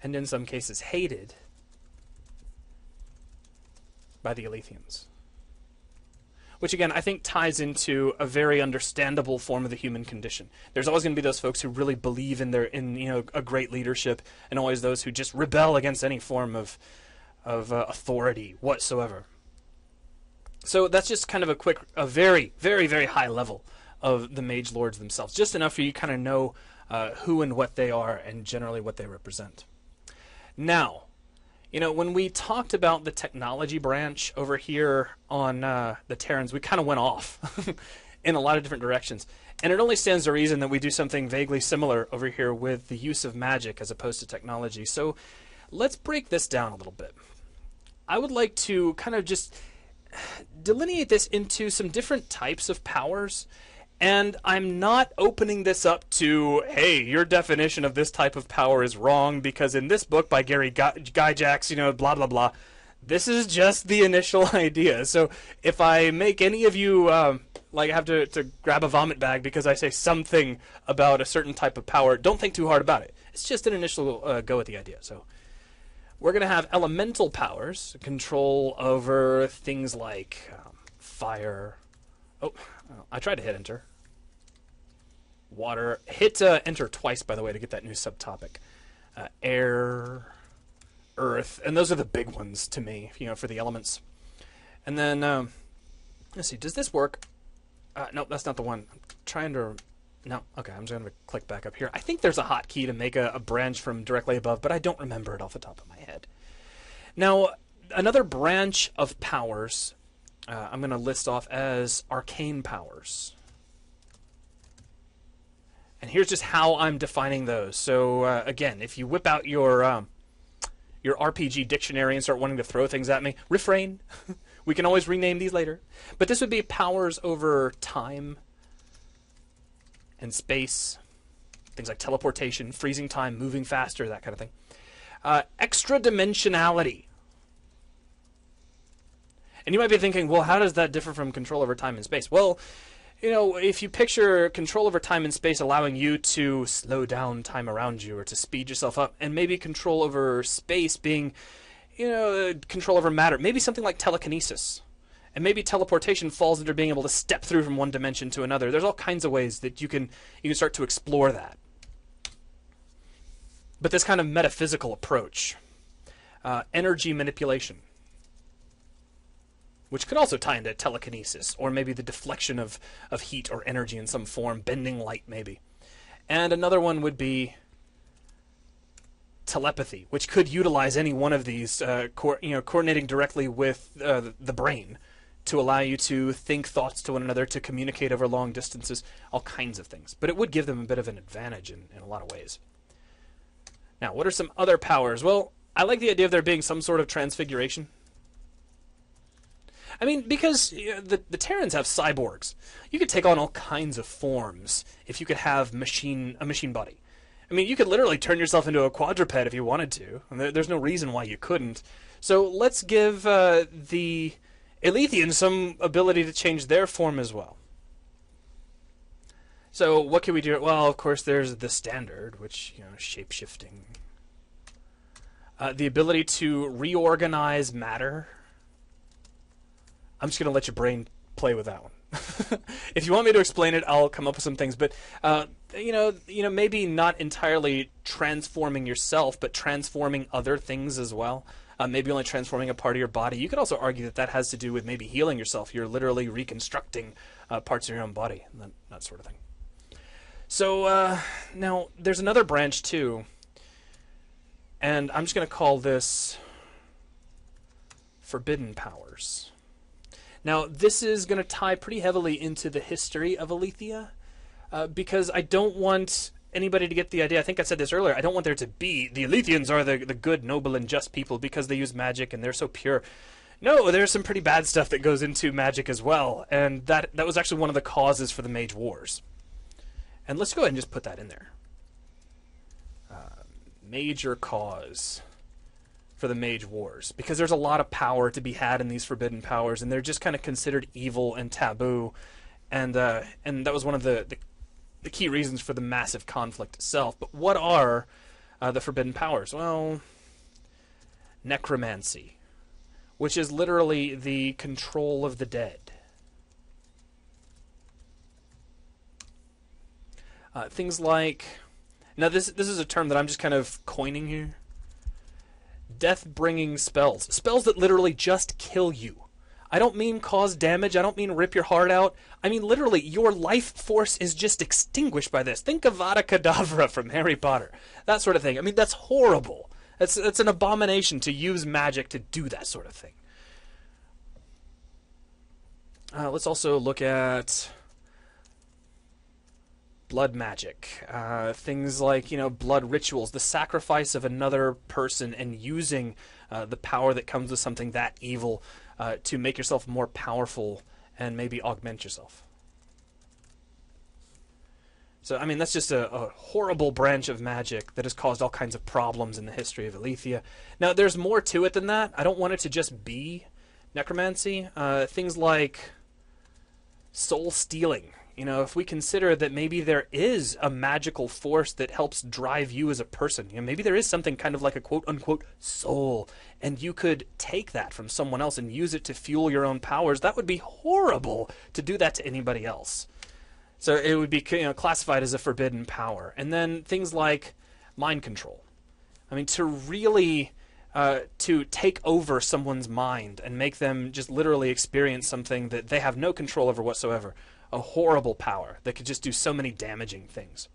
And in some cases hated by the Alethians. Which again, I think ties into a very understandable form of the human condition. There's always going to be those folks who really believe in a great leadership, and always those who just rebel against any form of authority whatsoever. So that's just kind of a very, very, very high level of the Mage Lords themselves. Just enough for you to kind of know who and what they are and generally what they represent. Now, when we talked about the technology branch over here on the Terrans, we kind of went off in a lot of different directions. And it only stands to reason that we do something vaguely similar over here with the use of magic as opposed to technology. So let's break this down a little bit. I would like to kind of just delineate this into some different types of powers. And I'm not opening this up to, hey, your definition of this type of power is wrong because in this book by Gary Gygax, blah, blah, blah. This is just the initial idea. So if I make any of you have to grab a vomit bag because I say something about a certain type of power, don't think too hard about it. It's just an initial go at the idea. So we're going to have elemental powers, control over things like fire. Oh, I tried to hit enter. Water. Hit enter twice, by the way, to get that new subtopic. Air, earth, and those are the big ones to me, for the elements. And then, let's see, does this work? No, that's not the one. I'm trying to... No, okay, I'm just going to click back up here. I think there's a hotkey to make a branch from directly above, but I don't remember it off the top of my head. Now, another branch of powers... I'm going to list off as arcane powers. And here's just how I'm defining those. So, again, if you whip out your RPG dictionary and start wanting to throw things at me, refrain. We can always rename these later. But this would be powers over time and space. Things like teleportation, freezing time, moving faster, that kind of thing. Extra dimensionality. And you might be thinking, well, how does that differ from control over time and space? Well, if you picture control over time and space allowing you to slow down time around you or to speed yourself up, and maybe control over space being, control over matter, maybe something like telekinesis. And maybe teleportation falls under being able to step through from one dimension to another. There's all kinds of ways that you can start to explore that. But this kind of metaphysical approach, energy manipulation, which could also tie into telekinesis, or maybe the deflection of heat or energy in some form, bending light maybe. And another one would be telepathy, which could utilize any one of these, coordinating directly with the brain to allow you to think thoughts to one another, to communicate over long distances, all kinds of things. But it would give them a bit of an advantage in a lot of ways. Now, what are some other powers? Well, I like the idea of there being some sort of transfiguration. I mean, because the Terrans have cyborgs. You could take on all kinds of forms if you could have a machine body. I mean, you could literally turn yourself into a quadruped if you wanted to. And there's no reason why you couldn't. So let's give the Alethians some ability to change their form as well. So what can we do? Well, of course, there's the standard, which, shape-shifting. The ability to reorganize matter. I'm just going to let your brain play with that one. If you want me to explain it, I'll come up with some things. But, maybe not entirely transforming yourself, but transforming other things as well. Maybe only transforming a part of your body. You could also argue that has to do with maybe healing yourself. You're literally reconstructing parts of your own body, and that sort of thing. So now there's another branch too, and I'm just going to call this Forbidden Powers. Now this is going to tie pretty heavily into the history of Alethea, because I don't want anybody to get the idea, I think I said this earlier, I don't want there to be, the Alethians are the good, noble, and just people because they use magic and they're so pure. No, there's some pretty bad stuff that goes into magic as well, and that was actually one of the causes for the Mage Wars. And let's go ahead and just put that in there. Major cause for the Mage Wars. Because there's a lot of power to be had in these forbidden powers, and they're just kind of considered evil and taboo. And that was one of the key reasons for the massive conflict itself. But what are the forbidden powers? Well, necromancy, which is literally the control of the dead. Things like, now this is a term that I'm just kind of coining here. Death-bringing spells. Spells that literally just kill you. I don't mean cause damage. I don't mean rip your heart out. I mean literally your life force is just extinguished by this. Think of Avada Kedavra from Harry Potter. That sort of thing. I mean, that's horrible. That's an abomination to use magic to do that sort of thing. Let's also look at blood magic, things like, blood rituals, the sacrifice of another person and using the power that comes with something that evil to make yourself more powerful and maybe augment yourself. So, I mean, that's just a horrible branch of magic that has caused all kinds of problems in the history of Alethea. Now, there's more to it than that. I don't want it to just be necromancy. Things like soul stealing. If we consider that maybe there is a magical force that helps drive you as a person, maybe there is something kind of like a quote-unquote soul, and you could take that from someone else and use it to fuel your own powers, that would be horrible to do that to anybody else. So it would be classified as a forbidden power. And then things like mind control. I mean, to really to take over someone's mind and make them just literally experience something that they have no control over whatsoever. A horrible power that could just do so many damaging things.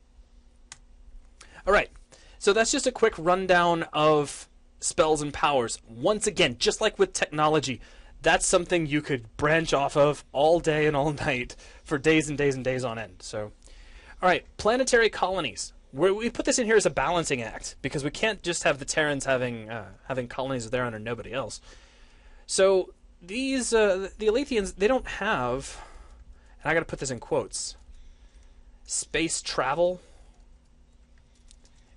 All right, so that's just a quick rundown of spells and powers. Once again, just like with technology, that's something you could branch off of all day and all night for days and days and days on end. So, all right, planetary colonies. We put this in here as a balancing act because we can't just have the Terrans having colonies of their own or nobody else. So these the Alethians, they don't have, and I got to put this in quotes, space travel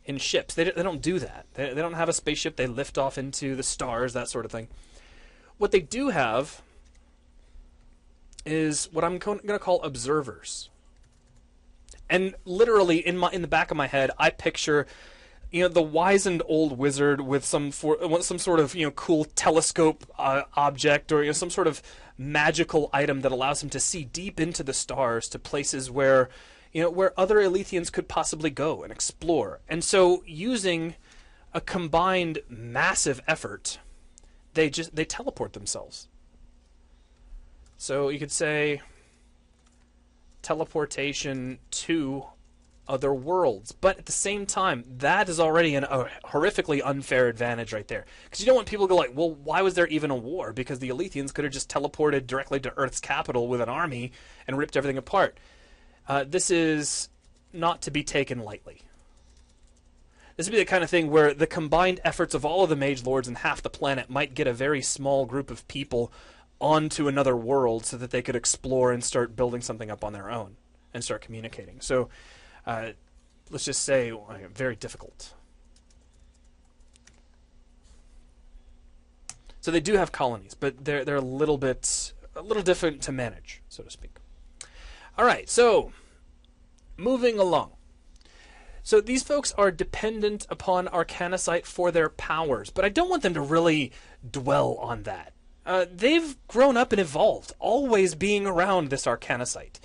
in ships. They don't do that. They don't have a spaceship. They lift off into the stars, that sort of thing. What they do have is what I'm going to call observers. And literally in the back of my head, I picture, the wizened old wizard with some sort of cool telescope object, or some sort of magical item that allows him to see deep into the stars to places where, where other Alethians could possibly go and explore. And so, using a combined massive effort, they teleport themselves. So you could say teleportation to other worlds. But at the same time, that is already a horrifically unfair advantage right there. Because you don't want people to go like, well, why was there even a war? Because the Alethians could have just teleported directly to Earth's capital with an army and ripped everything apart. This is not to be taken lightly. This would be the kind of thing where the combined efforts of all of the Mage Lords and half the planet might get a very small group of people onto another world so that they could explore and start building something up on their own and start communicating. So, let's just say, very difficult. So they do have colonies, but they're a little different to manage, so to speak. All right, so moving along. So these folks are dependent upon Arcanocite for their powers, but I don't want them to really dwell on that. They've grown up and evolved, always being around this Arcanocite.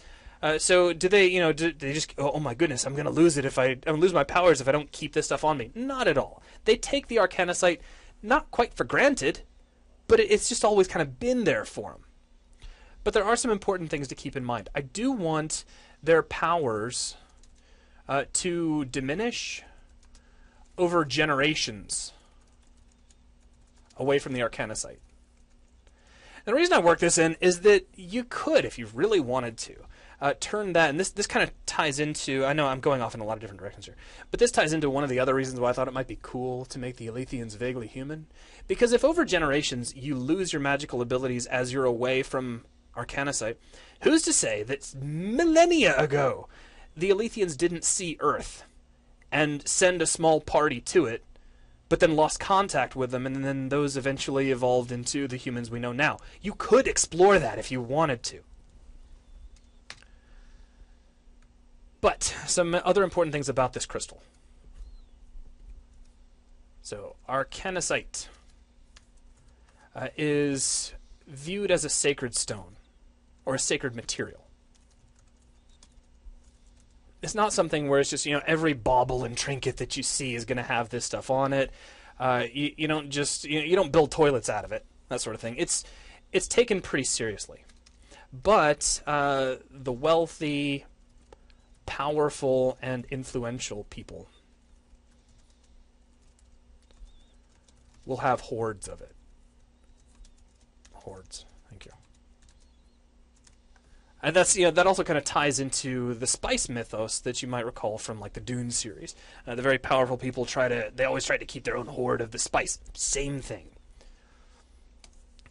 So do they just, oh my goodness, I'm going to lose it I'm going to lose my powers if I don't keep this stuff on me? Not at all. They take the Arcanocite not quite for granted, but it's just always kind of been there for them. But there are some important things to keep in mind. I do want their powers to diminish over generations away from the Arcanocite. And the reason I work this in is that you could, if you really wanted to, turn that, and this kind of ties into, I know I'm going off in a lot of different directions here, but this ties into one of the other reasons why I thought it might be cool to make the Alethians vaguely human. Because if over generations you lose your magical abilities as you're away from Arcanocite, who's to say that millennia ago the Alethians didn't see Earth and send a small party to it, but then lost contact with them, and then those eventually evolved into the humans we know now? You could explore that if you wanted to. But some other important things about this crystal. So, Arcanocite is viewed as a sacred stone, or a sacred material. It's not something where it's just, every bauble and trinket that you see is going to have this stuff on it. You don't just, you don't build toilets out of it, that sort of thing. It's taken pretty seriously. But the wealthy, powerful, and influential people will have hordes of it. Hordes. Thank you. And that's, that also kind of ties into the spice mythos that you might recall from like the Dune series. The very powerful people they always try to keep their own horde of the spice. Same thing.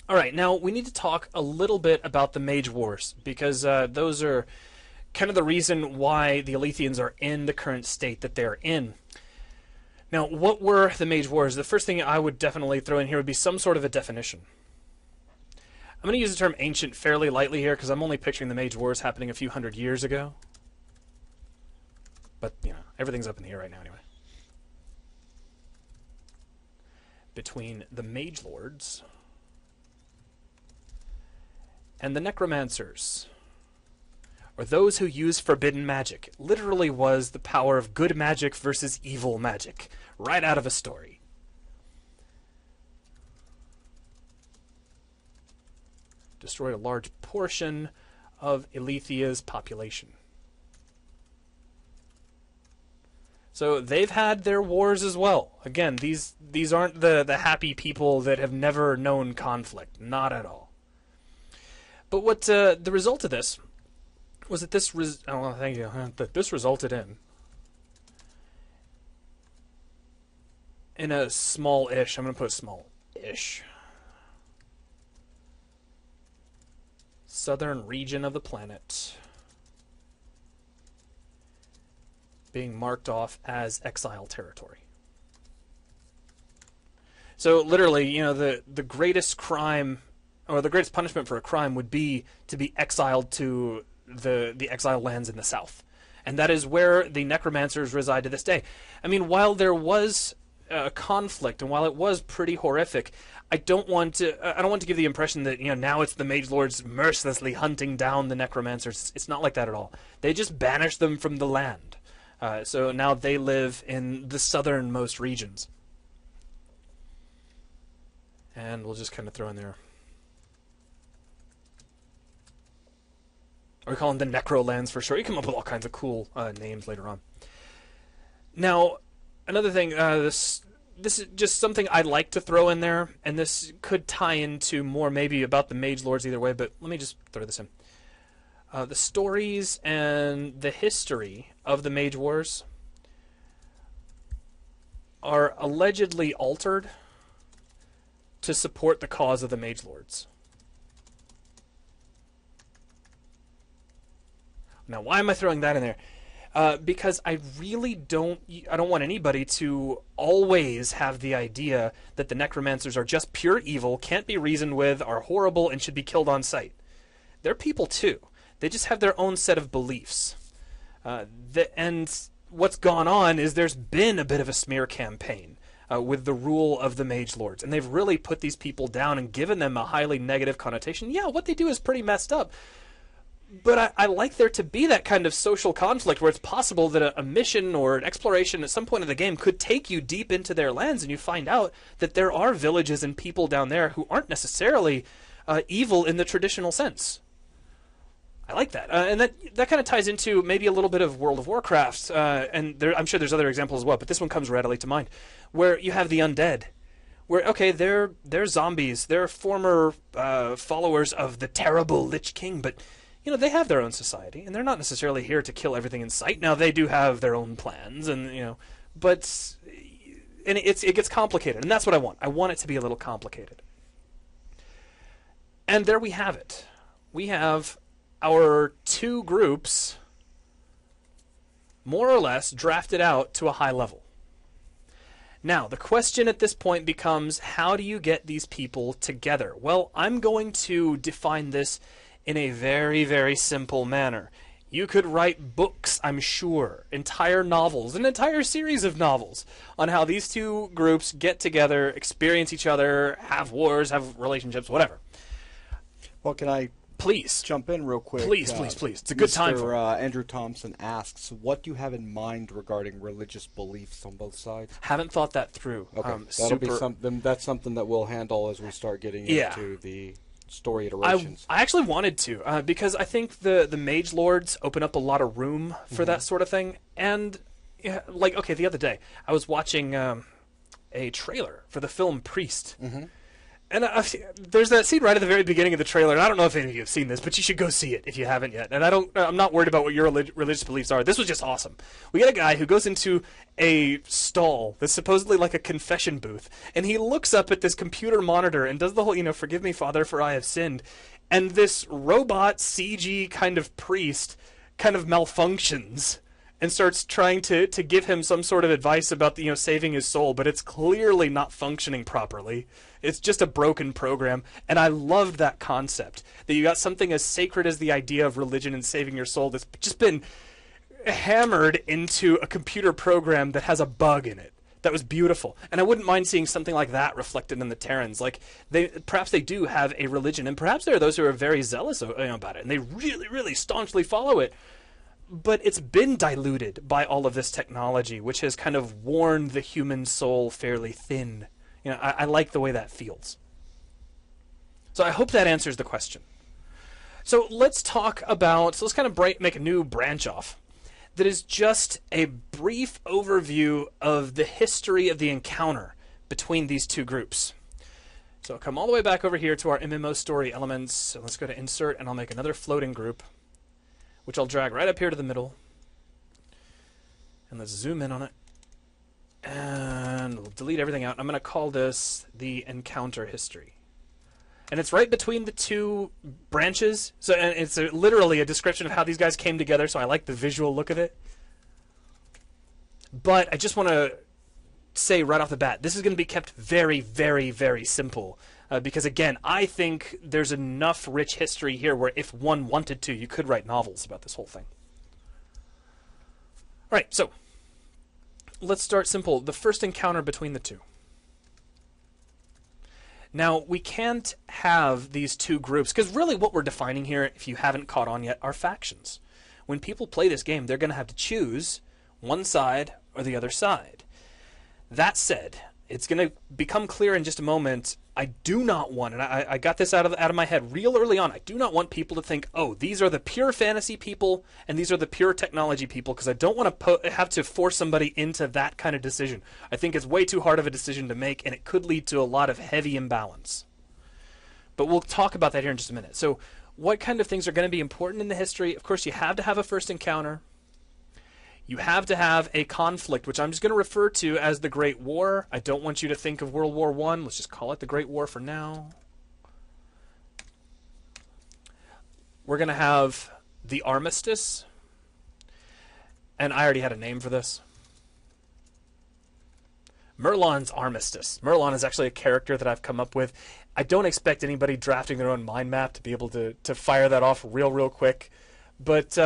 All right, now we need to talk a little bit about the Mage Wars, because those are kind of the reason why the Alethians are in the current state that they're in. Now, what were the Mage Wars? The first thing I would definitely throw in here would be some sort of a definition. I'm going to use the term ancient fairly lightly here because I'm only picturing the Mage Wars happening a few hundred years ago. But, everything's up in the air right now anyway. Between the Mage Lords and the Necromancers, or those who use forbidden magic. It literally was the power of good magic versus evil magic, right out of a story. Destroyed a large portion of Alethia's population. So they've had their wars as well. Again, these aren't the happy people that have never known conflict. Not at all. But what the result of this was that this resulted in a small-ish, I'm going to put small-ish, southern region of the planet being marked off as exile territory. So literally, the greatest crime, or the greatest punishment for a crime would be to be exiled to the exiled lands in the south. And that is where the necromancers reside to this day. I mean, while there was conflict, and while it was pretty horrific, I don't want to give the impression that now it's the Mage Lords mercilessly hunting down the necromancers. It's not like that at all. They just banished them from the land. So now they live in the southernmost regions. And we'll just kind of throw in there. Or we call them the Necrolands for sure. You come up with all kinds of cool names later on. Now, another thing, this is just something I'd like to throw in there, and this could tie into more maybe about the Mage Lords either way, but let me just throw this in. The stories and the history of the Mage Wars are allegedly altered to support the cause of the Mage Lords. Now, why am I throwing that in there? Because I really don't want anybody to always have the idea that the necromancers are just pure evil, can't be reasoned with, are horrible, and should be killed on sight. They're people too. They just have their own set of beliefs. And what's gone on is there's been a bit of a smear campaign with the rule of the Mage Lords, and they've really put these people down and given them a highly negative connotation. Yeah, what they do is pretty messed up. But I like there to be that kind of social conflict where it's possible that a mission or an exploration at some point in the game could take you deep into their lands, and you find out that there are villages and people down there who aren't necessarily evil in the traditional sense. I like that. And that kind of ties into maybe a little bit of World of Warcraft, and I'm sure there's other examples as well, but this one comes readily to mind, where you have the undead. Where, okay, they're zombies, they're former followers of the terrible Lich King, but they have their own society, and they're not necessarily here to kill everything in sight. Now, they do have their own plans, and but it gets complicated, and that's what I want. I want it to be a little complicated. And there we have it. We have our two groups more or less drafted out to a high level. Now, the question at this point becomes, how do you get these people together? Well, I'm going to define this in a very, very simple manner. You could write books, I'm sure, entire novels, an entire series of novels on how these two groups get together, experience each other, have wars, have relationships, whatever. Well, can I please jump in real quick? Please. It's a good time for Andrew Thompson asks, what do you have in mind regarding religious beliefs on both sides? Haven't thought that through. Okay, that'll be something. That's something that we'll handle as we start getting into the story iterations. I actually wanted to, because I think the Mage Lords open up a lot of room for that sort of thing. And, the other day, I was watching a trailer for the film Priest. Mm-hmm. And there's that scene right at the very beginning of the trailer, and I don't know if any of you have seen this, but you should go see it if you haven't yet. And I'm not worried about what your religious beliefs are. This was just awesome. We get a guy who goes into a stall that's supposedly like a confession booth, and he looks up at this computer monitor and does the whole, forgive me, Father, for I have sinned. And this robot CG kind of priest kind of malfunctions and starts trying to give him some sort of advice about saving his soul, but it's clearly not functioning properly. It's just a broken program, and I loved that concept, that you got something as sacred as the idea of religion and saving your soul that's just been hammered into a computer program that has a bug in it. That was beautiful, and I wouldn't mind seeing something like that reflected in the Terrans. Perhaps they do have a religion, and perhaps there are those who are very zealous about it, and they really, really staunchly follow it. But it's been diluted by all of this technology, which has kind of worn the human soul fairly thin. I like the way that feels. So I hope that answers the question. So let's kind of make a new branch off that is just a brief overview of the history of the encounter between these two groups. So I'll come all the way back over here to our MMO story elements. So let's go to Insert, and I'll make another floating group, which I'll drag right up here to the middle. And let's zoom in on it. And we'll delete everything out. I'm going to call this the encounter history. And it's right between the two branches. So and it's literally a description of how these guys came together, so I like the visual look of it. But I just want to say right off the bat, this is going to be kept very, very, very simple. Because, again, I think there's enough rich history here where if one wanted to, you could write novels about this whole thing. All right, so let's start simple. The first encounter between the two. Now, we can't have these two groups, because really what we're defining here, if you haven't caught on yet, are factions. When people play this game, they're going to have to choose one side or the other side. That said, it's going to become clear in just a moment, I do not want, and I got this out of my head real early on, I do not want people to think, oh, these are the pure fantasy people and these are the pure technology people, because I don't want to have to force somebody into that kind of decision. I think it's way too hard of a decision to make, and it could lead to a lot of heavy imbalance. But we'll talk about that here in just a minute. So what kind of things are going to be important in the history? Of course, you have to have a first encounter. You have to have a conflict, which I'm just going to refer to as the Great War. I don't want you to think of World War I. Let's just call it the Great War for now. We're going to have the Armistice. And I already had a name for this. Merlon's Armistice. Merlon is actually a character that I've come up with. I don't expect anybody drafting their own mind map to be able to fire that off real quick. But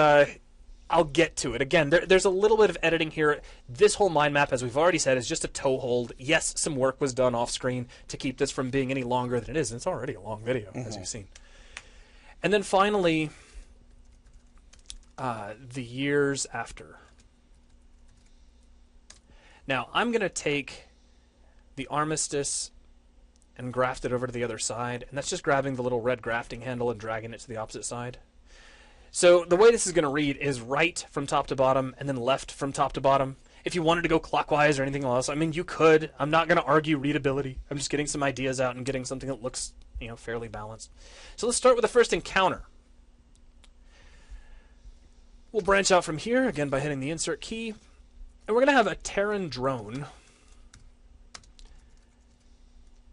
I'll get to it. Again, there's a little bit of editing here. This whole mind map, as we've already said, is just a toehold. Yes, some work was done off screen to keep this from being any longer than it is. And it's already a long video, as you've seen. And then finally, the years after. Now, I'm going to take the Armistice and graft it over to the other side. And that's just grabbing the little red grafting handle and dragging it to the opposite side. So the way this is going to read is right from top to bottom and then left from top to bottom. If you wanted to go clockwise or anything else, I mean, you could. I'm not going to argue readability. I'm just getting some ideas out and getting something that looks, fairly balanced. So let's start with the first encounter. We'll branch out from here, again, by hitting the insert key. And we're going to have a Terran drone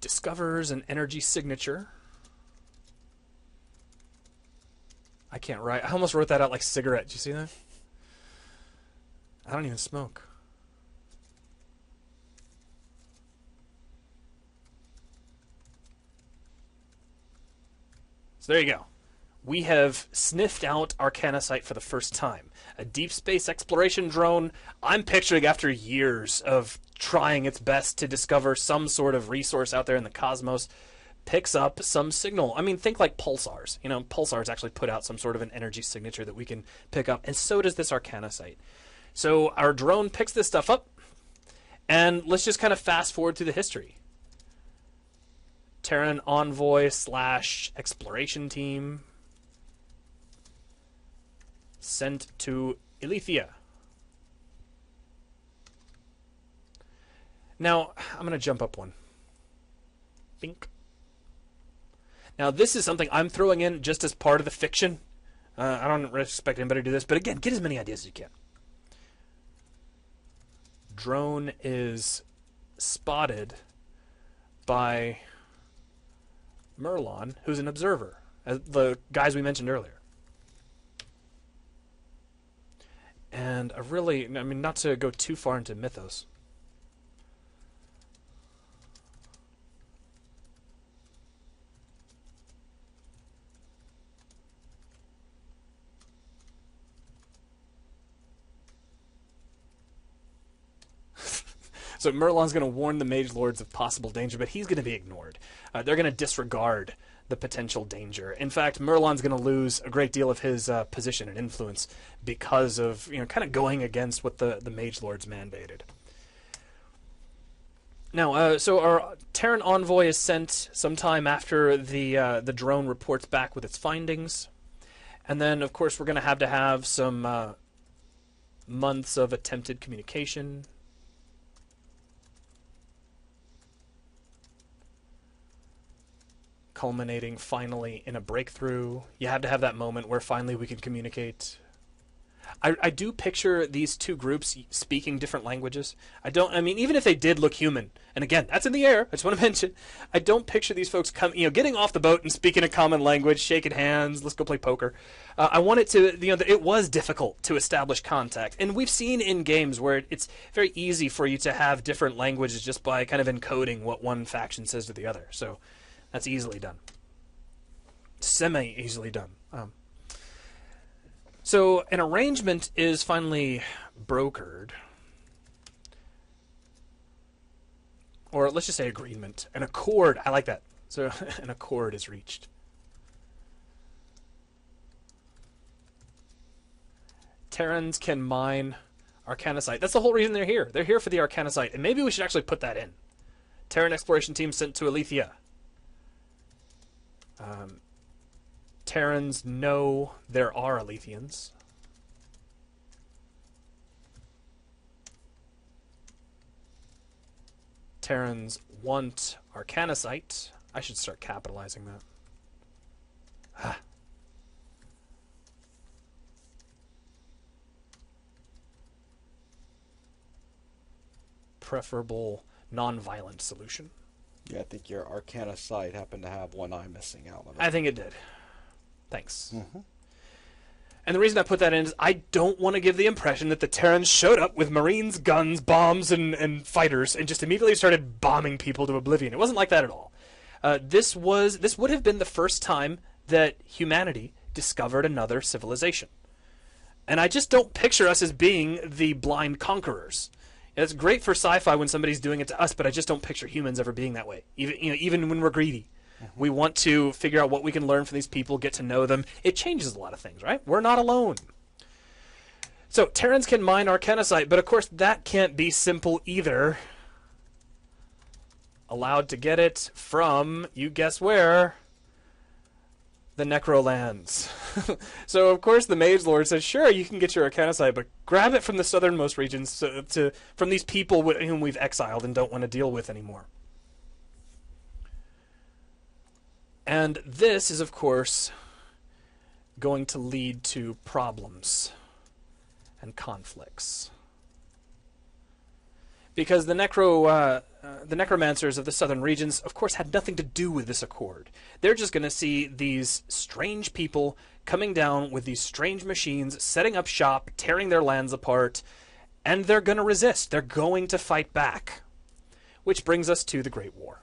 discovers an energy signature. I can't write. I almost wrote that out like cigarette. Did you see that? I don't even smoke. So there you go. We have sniffed out Arcanasite for the first time. A deep space exploration drone. I'm picturing after years of trying its best to discover some sort of resource out there in the cosmos, picks up some signal. I mean, think like pulsars. Pulsars actually put out some sort of an energy signature that we can pick up, and so does this Arcanasite. So our drone picks this stuff up, and let's just kind of fast forward through the history. Terran envoy / exploration team sent to Ilithia. Now, I'm going to jump up one. Bink. Now, this is something I'm throwing in just as part of the fiction. I don't expect anybody to do this, but again, get as many ideas as you can. Drone is spotted by Merlon, who's an observer, the guys we mentioned earlier. And not to go too far into mythos, so Merlon's going to warn the Mage Lords of possible danger, but he's going to be ignored. They're going to disregard the potential danger. In fact, Merlon's going to lose a great deal of his position and influence because of kind of going against what the Mage Lords mandated. Now, so our Terran envoy is sent sometime after the drone reports back with its findings, and then of course we're going to have some months of attempted communication. Culminating finally in a breakthrough. You have to have that moment where finally we can communicate. I do picture these two groups speaking different languages. Even if they did look human, and again, that's in the air, I just want to mention, I don't picture these folks getting off the boat and speaking a common language, shaking hands, let's go play poker. I want it to, it was difficult to establish contact. And we've seen in games where it's very easy for you to have different languages just by kind of encoding what one faction says to the other. So that's easily done. Semi-easily done. So an arrangement is finally brokered or let's just say agreement, an accord. I like that. So an accord is reached. Terrans can mine Arcanicite. That's the whole reason they're here. They're here for the Arcanicite, and maybe we should actually put that in. Terran exploration team sent to Alethea. Terrans know there are Alethians. Terrans want Arcanicite. I should start capitalizing that. Ah. Preferable non-violent solution. Yeah, I think your Arcana site happened to have one eye missing out of it. I think it did. Thanks. Mm-hmm. And the reason I put that in is I don't want to give the impression that the Terrans showed up with Marines, guns, bombs, and fighters and just immediately started bombing people to oblivion. It wasn't like that at all. This would have been the first time that humanity discovered another civilization. And I just don't picture us as being the blind conquerors. It's great for sci-fi when somebody's doing it to us, but I just don't picture humans ever being that way. Even when we're greedy. We want to figure out what we can learn from these people, get to know them. It changes a lot of things, right? We're not alone. So Terrans can mine Arcanicite, but of course that can't be simple either. Allowed to get it from, you guess where? The Necrolands. So of course the Mage Lord says, sure, you can get your Arcanicite, but grab it from the southernmost regions, from these people whom we've exiled and don't want to deal with anymore. And this is, of course, going to lead to problems and conflicts. Because the necromancers of the southern regions, of course, had nothing to do with this accord. They're just going to see these strange people coming down with these strange machines, setting up shop, tearing their lands apart, and they're going to resist. They're going to fight back. Which brings us to the Great War.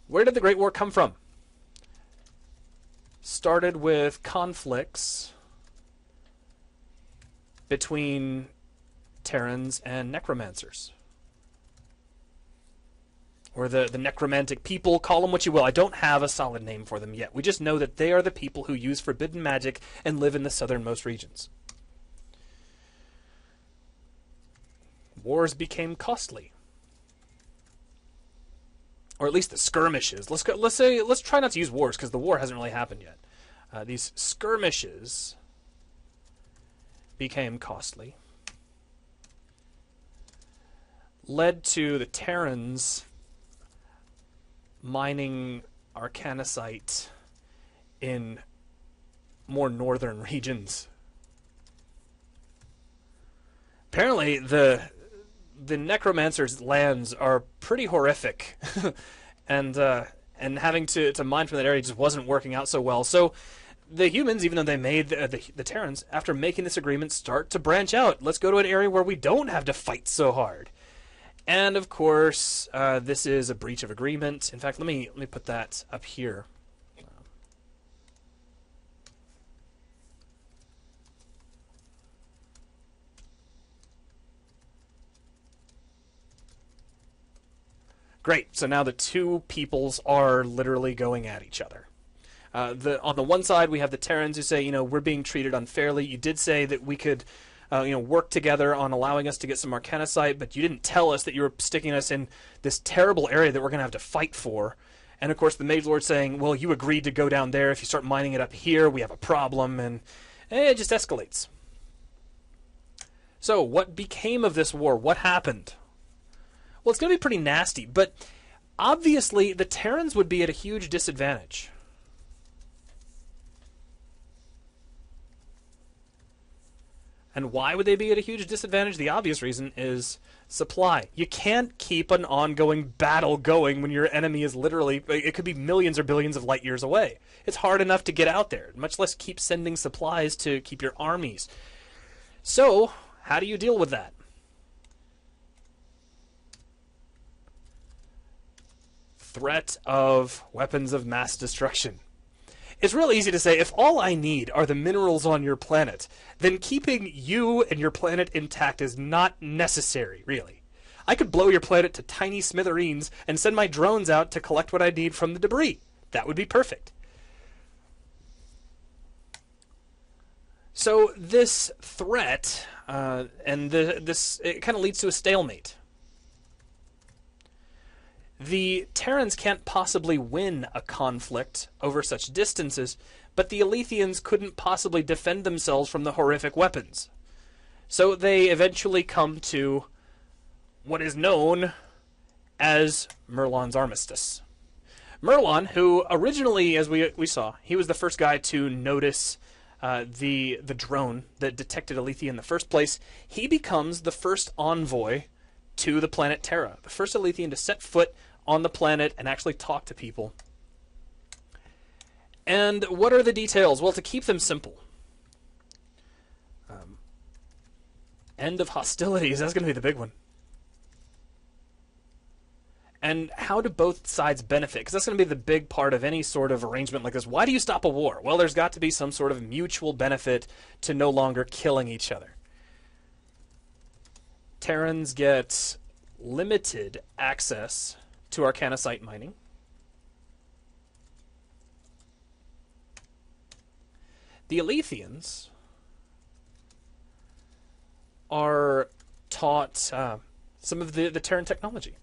Where did the Great War come from? Started with conflicts between Terrans and necromancers. Or the necromantic people, call them what you will. I don't have a solid name for them yet. We just know that they are the people who use forbidden magic and live in the southernmost regions. Wars became costly. Or at least the skirmishes. Let's try not to use wars because the war hasn't really happened yet. These skirmishes became costly. Led to the Terrans mining Arcanicite in more northern regions. Apparently, the necromancers' lands are pretty horrific, and having to mine from that area just wasn't working out so well. So the humans, even though they made the Terrans, after making this agreement, start to branch out. Let's go to an area where we don't have to fight so hard. And of course, this is a breach of agreement. In fact, let me put that up here. Great. So now the two peoples are literally going at each other. On the one side, we have the Terrans who say, we're being treated unfairly. You did say that we could, work together on allowing us to get some Arcanicite, but you didn't tell us that you were sticking us in this terrible area that we're going to have to fight for. And of course, the Mage Lord saying, well, you agreed to go down there. If you start mining it up here, we have a problem, and it just escalates. So, what became of this war? What happened? Well, it's going to be pretty nasty, but obviously the Terrans would be at a huge disadvantage. And why would they be at a huge disadvantage? The obvious reason is supply. You can't keep an ongoing battle going when your enemy is literally, it could be millions or billions of light years away. It's hard enough to get out there, much less keep sending supplies to keep your armies. So, how do you deal with that? Threat of weapons of mass destruction. It's real easy to say, if all I need are the minerals on your planet, then keeping you and your planet intact is not necessary, really. I could blow your planet to tiny smithereens and send my drones out to collect what I need from the debris. That would be perfect. So this threat, it kind of leads to a stalemate. The Terrans can't possibly win a conflict over such distances, but the Alethians couldn't possibly defend themselves from the horrific weapons. So they eventually come to what is known as Merlon's Armistice. Merlon, who originally, as we saw, he was the first guy to notice the drone that detected Alethi in the first place, he becomes the first envoy to the planet Terra, the first Alethian to set foot on the planet and actually talk to people. And what are the details? Well, to keep them simple, end of hostilities, that's going to be the big one. And how do both sides benefit? Because that's going to be the big part of any sort of arrangement like this. Why do you stop a war? Well, there's got to be some sort of mutual benefit to no longer killing each other. Terrans get limited access to Arcanosite mining. The Alethians are taught some of the Terran technology.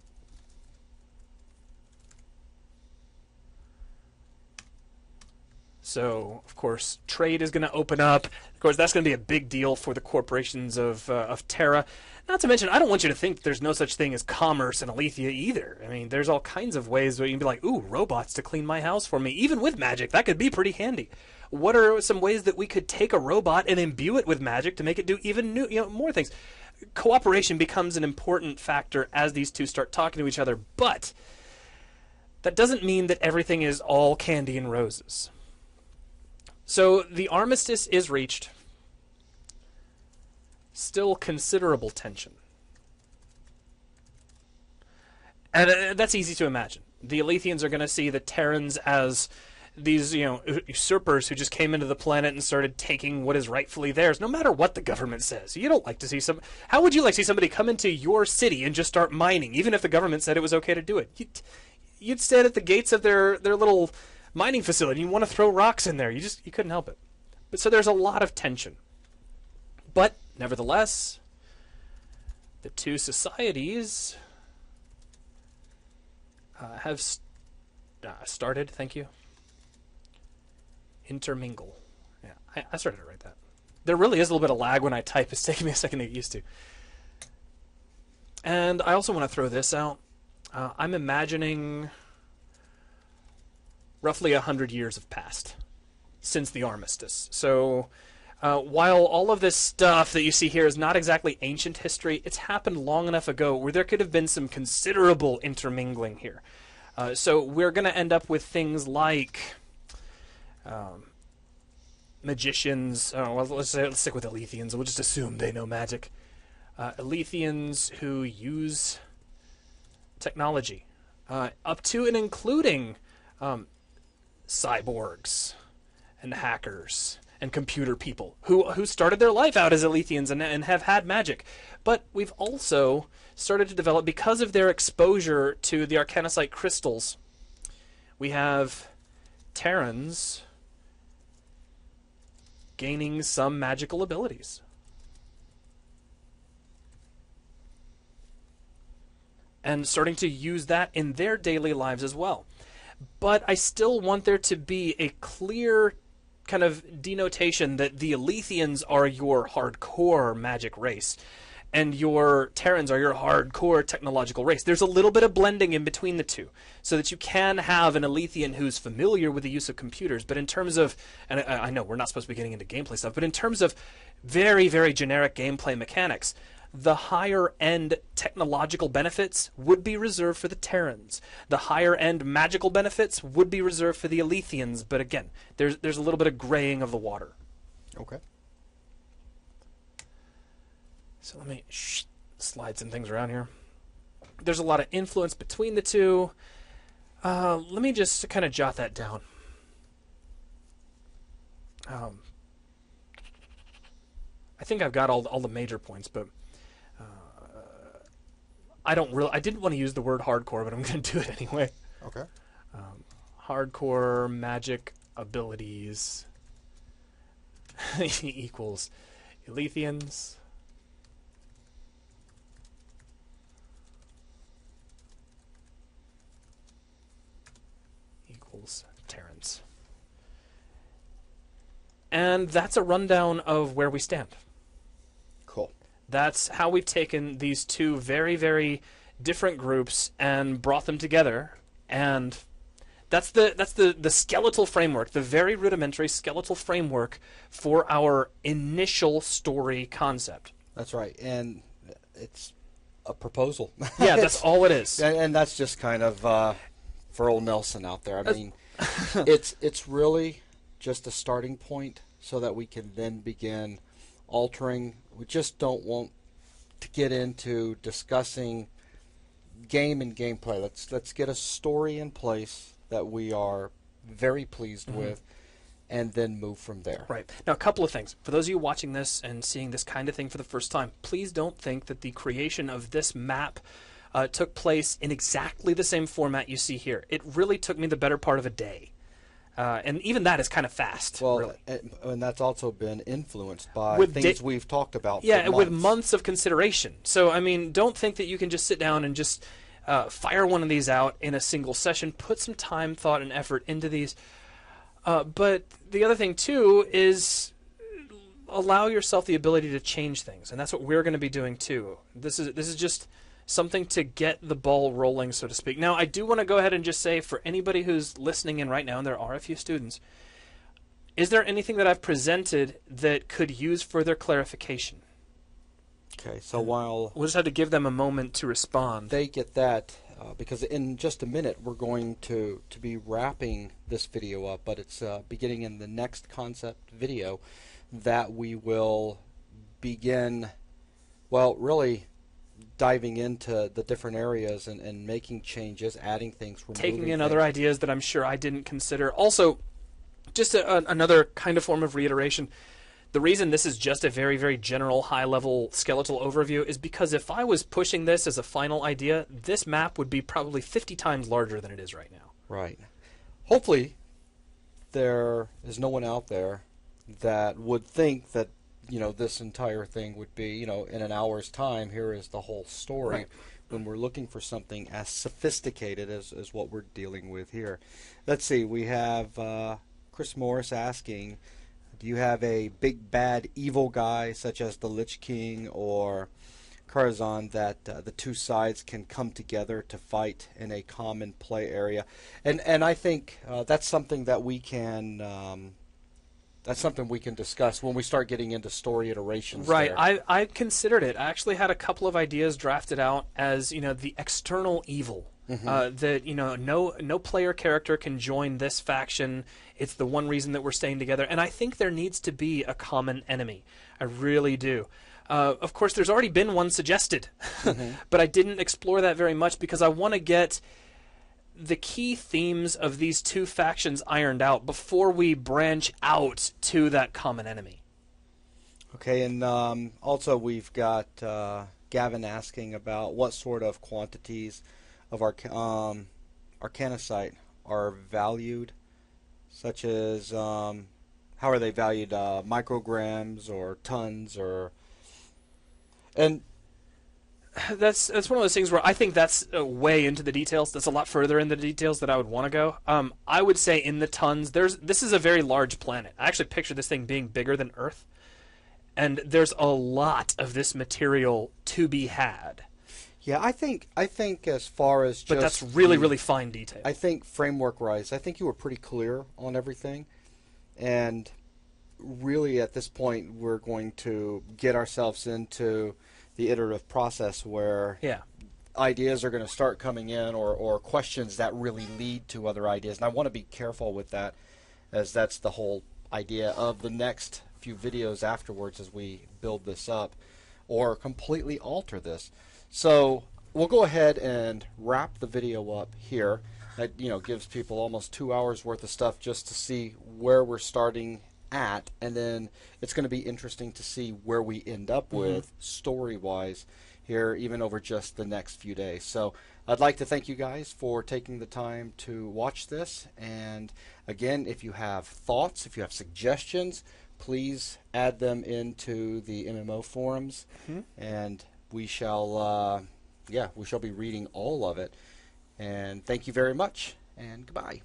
So, of course, trade is going to open up. Of course, that's going to be a big deal for the corporations of Terra. Not to mention, I don't want you to think there's no such thing as commerce in Alethea either. I mean, there's all kinds of ways where you can be like, ooh, robots to clean my house for me. Even with magic, that could be pretty handy. What are some ways that we could take a robot and imbue it with magic to make it do even more things? Cooperation becomes an important factor as these two start talking to each other, but that doesn't mean that everything is all candy and roses. So the armistice is reached. Still considerable tension. And that's easy to imagine. The Alethians are going to see the Terrans as these, usurpers who just came into the planet and started taking what is rightfully theirs, no matter what the government says. You don't like to see how would you like to see somebody come into your city and just start mining, even if the government said it was okay to do it? You'd stand at the gates of their little mining facility. You want to throw rocks in there. You couldn't help it. But so there's a lot of tension. But nevertheless, the two societies have started. Thank you. Intermingle. Yeah, I started to write that. There really is a little bit of lag when I type. It's taking me a second to get used to. And I also want to throw this out. I'm imagining roughly 100 years have passed since the armistice. So while all of this stuff that you see here is not exactly ancient history, it's happened long enough ago where there could have been some considerable intermingling here. So we're going to end up with things like magicians. Let's stick with Alethians. We'll just assume they know magic. Alethians who use technology, up to and including cyborgs and hackers and computer people who started their life out as Alethians and have had magic. But we've also started to develop, because of their exposure to the Arcanosite crystals, we have Terrans gaining some magical abilities. And starting to use that in their daily lives as well. But I still want there to be a clear kind of denotation that the Alethians are your hardcore magic race, and your Terrans are your hardcore technological race. There's a little bit of blending in between the two, so that you can have an Alethian who's familiar with the use of computers, but in terms of, and I know we're not supposed to be getting into gameplay stuff, but in terms of very, very generic gameplay mechanics, the higher-end technological benefits would be reserved for the Terrans. The higher-end magical benefits would be reserved for the Alethians. But again, there's a little bit of graying of the water. Okay. So let me slide some things around here. There's a lot of influence between the two. Let me just kind of jot that down. I think I've got all the major points, but I didn't want to use the word hardcore, but I'm going to do it anyway. Okay. Hardcore magic abilities equals Elethians equals Terrans. And that's a rundown of where we stand. Cool. That's how we've taken these two very, very different groups and brought them together, and that's the skeletal framework, the very rudimentary skeletal framework for our initial story concept. That's right, and it's a proposal. Yeah, that's all it is. And that's just kind of for old Nelson out there. I mean, it's really just a starting point so that we can then begin altering. We just don't want to get into discussing game and gameplay. Let's get a story in place that we are very pleased with, and then move from there. Right. Now, a couple of things. For those of you watching this and seeing this kind of thing for the first time, please don't think that the creation of this map took place in exactly the same format you see here. It really took me the better part of a day. And even that is kind of fast. Well, really. and that's also been influenced by With things we've talked about. Yeah, for with months of consideration. So, I mean, don't think that you can just sit down and just fire one of these out in a single session. Put some time, thought, and effort into these. But the other thing, too, is allow yourself the ability to change things. And that's what we're going to be doing, too. This is just something to get the ball rolling, so to speak. Now, I do want to go ahead and just say, for anybody who's listening in right now, and there are a few students, is there anything that I've presented that could use further clarification? Okay, so while We'll just have to give them a moment to respond. they get that, because in just a minute we're going to be wrapping this video up, but it's beginning in the next concept video that we will begin, well, really diving into the different areas and making changes, adding things, removing Taking in things. other ideas that I'm sure I didn't consider. Also, just another kind of form of reiteration. The reason this is just a very, very general, high-level skeletal overview is because if I was pushing this as a final idea, this map would be probably 50 times larger than it is right now. Right. Hopefully, there is no one out there that would think that, this entire thing would be, in an hour's time, here is the whole story. Right. When we're looking for something as sophisticated as what we're dealing with here. Let's see, we have Chris Morris asking, do you have a big bad evil guy such as the Lich King or Karazhan that the two sides can come together to fight in a common play area? And I think that's something that we can discuss when we start getting into story iterations. Right. there. I considered it. I actually had a couple of ideas drafted out as, the external evil. That, no player character can join this faction. It's the one reason that we're staying together. And I think there needs to be a common enemy. I really do. Of course, there's already been one suggested. But I didn't explore that very much because I want to get the key themes of these two factions ironed out before we branch out to that common enemy. Okay, and also we've got Gavin asking about what sort of quantities of arcanicite are valued, such as how are they valued, micrograms or tons, or and that's one of those things where I think that's way into the details. That's a lot further in the details that I would want to go. I would say in the tons. This is a very large planet. I actually picture this thing being bigger than Earth, and there's a lot of this material to be had. Yeah, I think as far as just But that's really, really fine detail. I think framework-wise, I think you were pretty clear on everything, and really at this point we're going to get ourselves into the iterative process where ideas are going to start coming in, or questions that really lead to other ideas. And I want to be careful with that, as that's the whole idea of the next few videos afterwards as we build this up or completely alter this. So we'll go ahead and wrap the video up here. That gives people almost 2 hours worth of stuff just to see where we're starting and then it's going to be interesting to see where we end up with story-wise here, even over just the next few days. So I'd like to thank you guys for taking the time to watch this. And again, if you have thoughts, if you have suggestions, please add them into the MMO forums, and we shall, we shall be reading all of it. And thank you very much, and goodbye.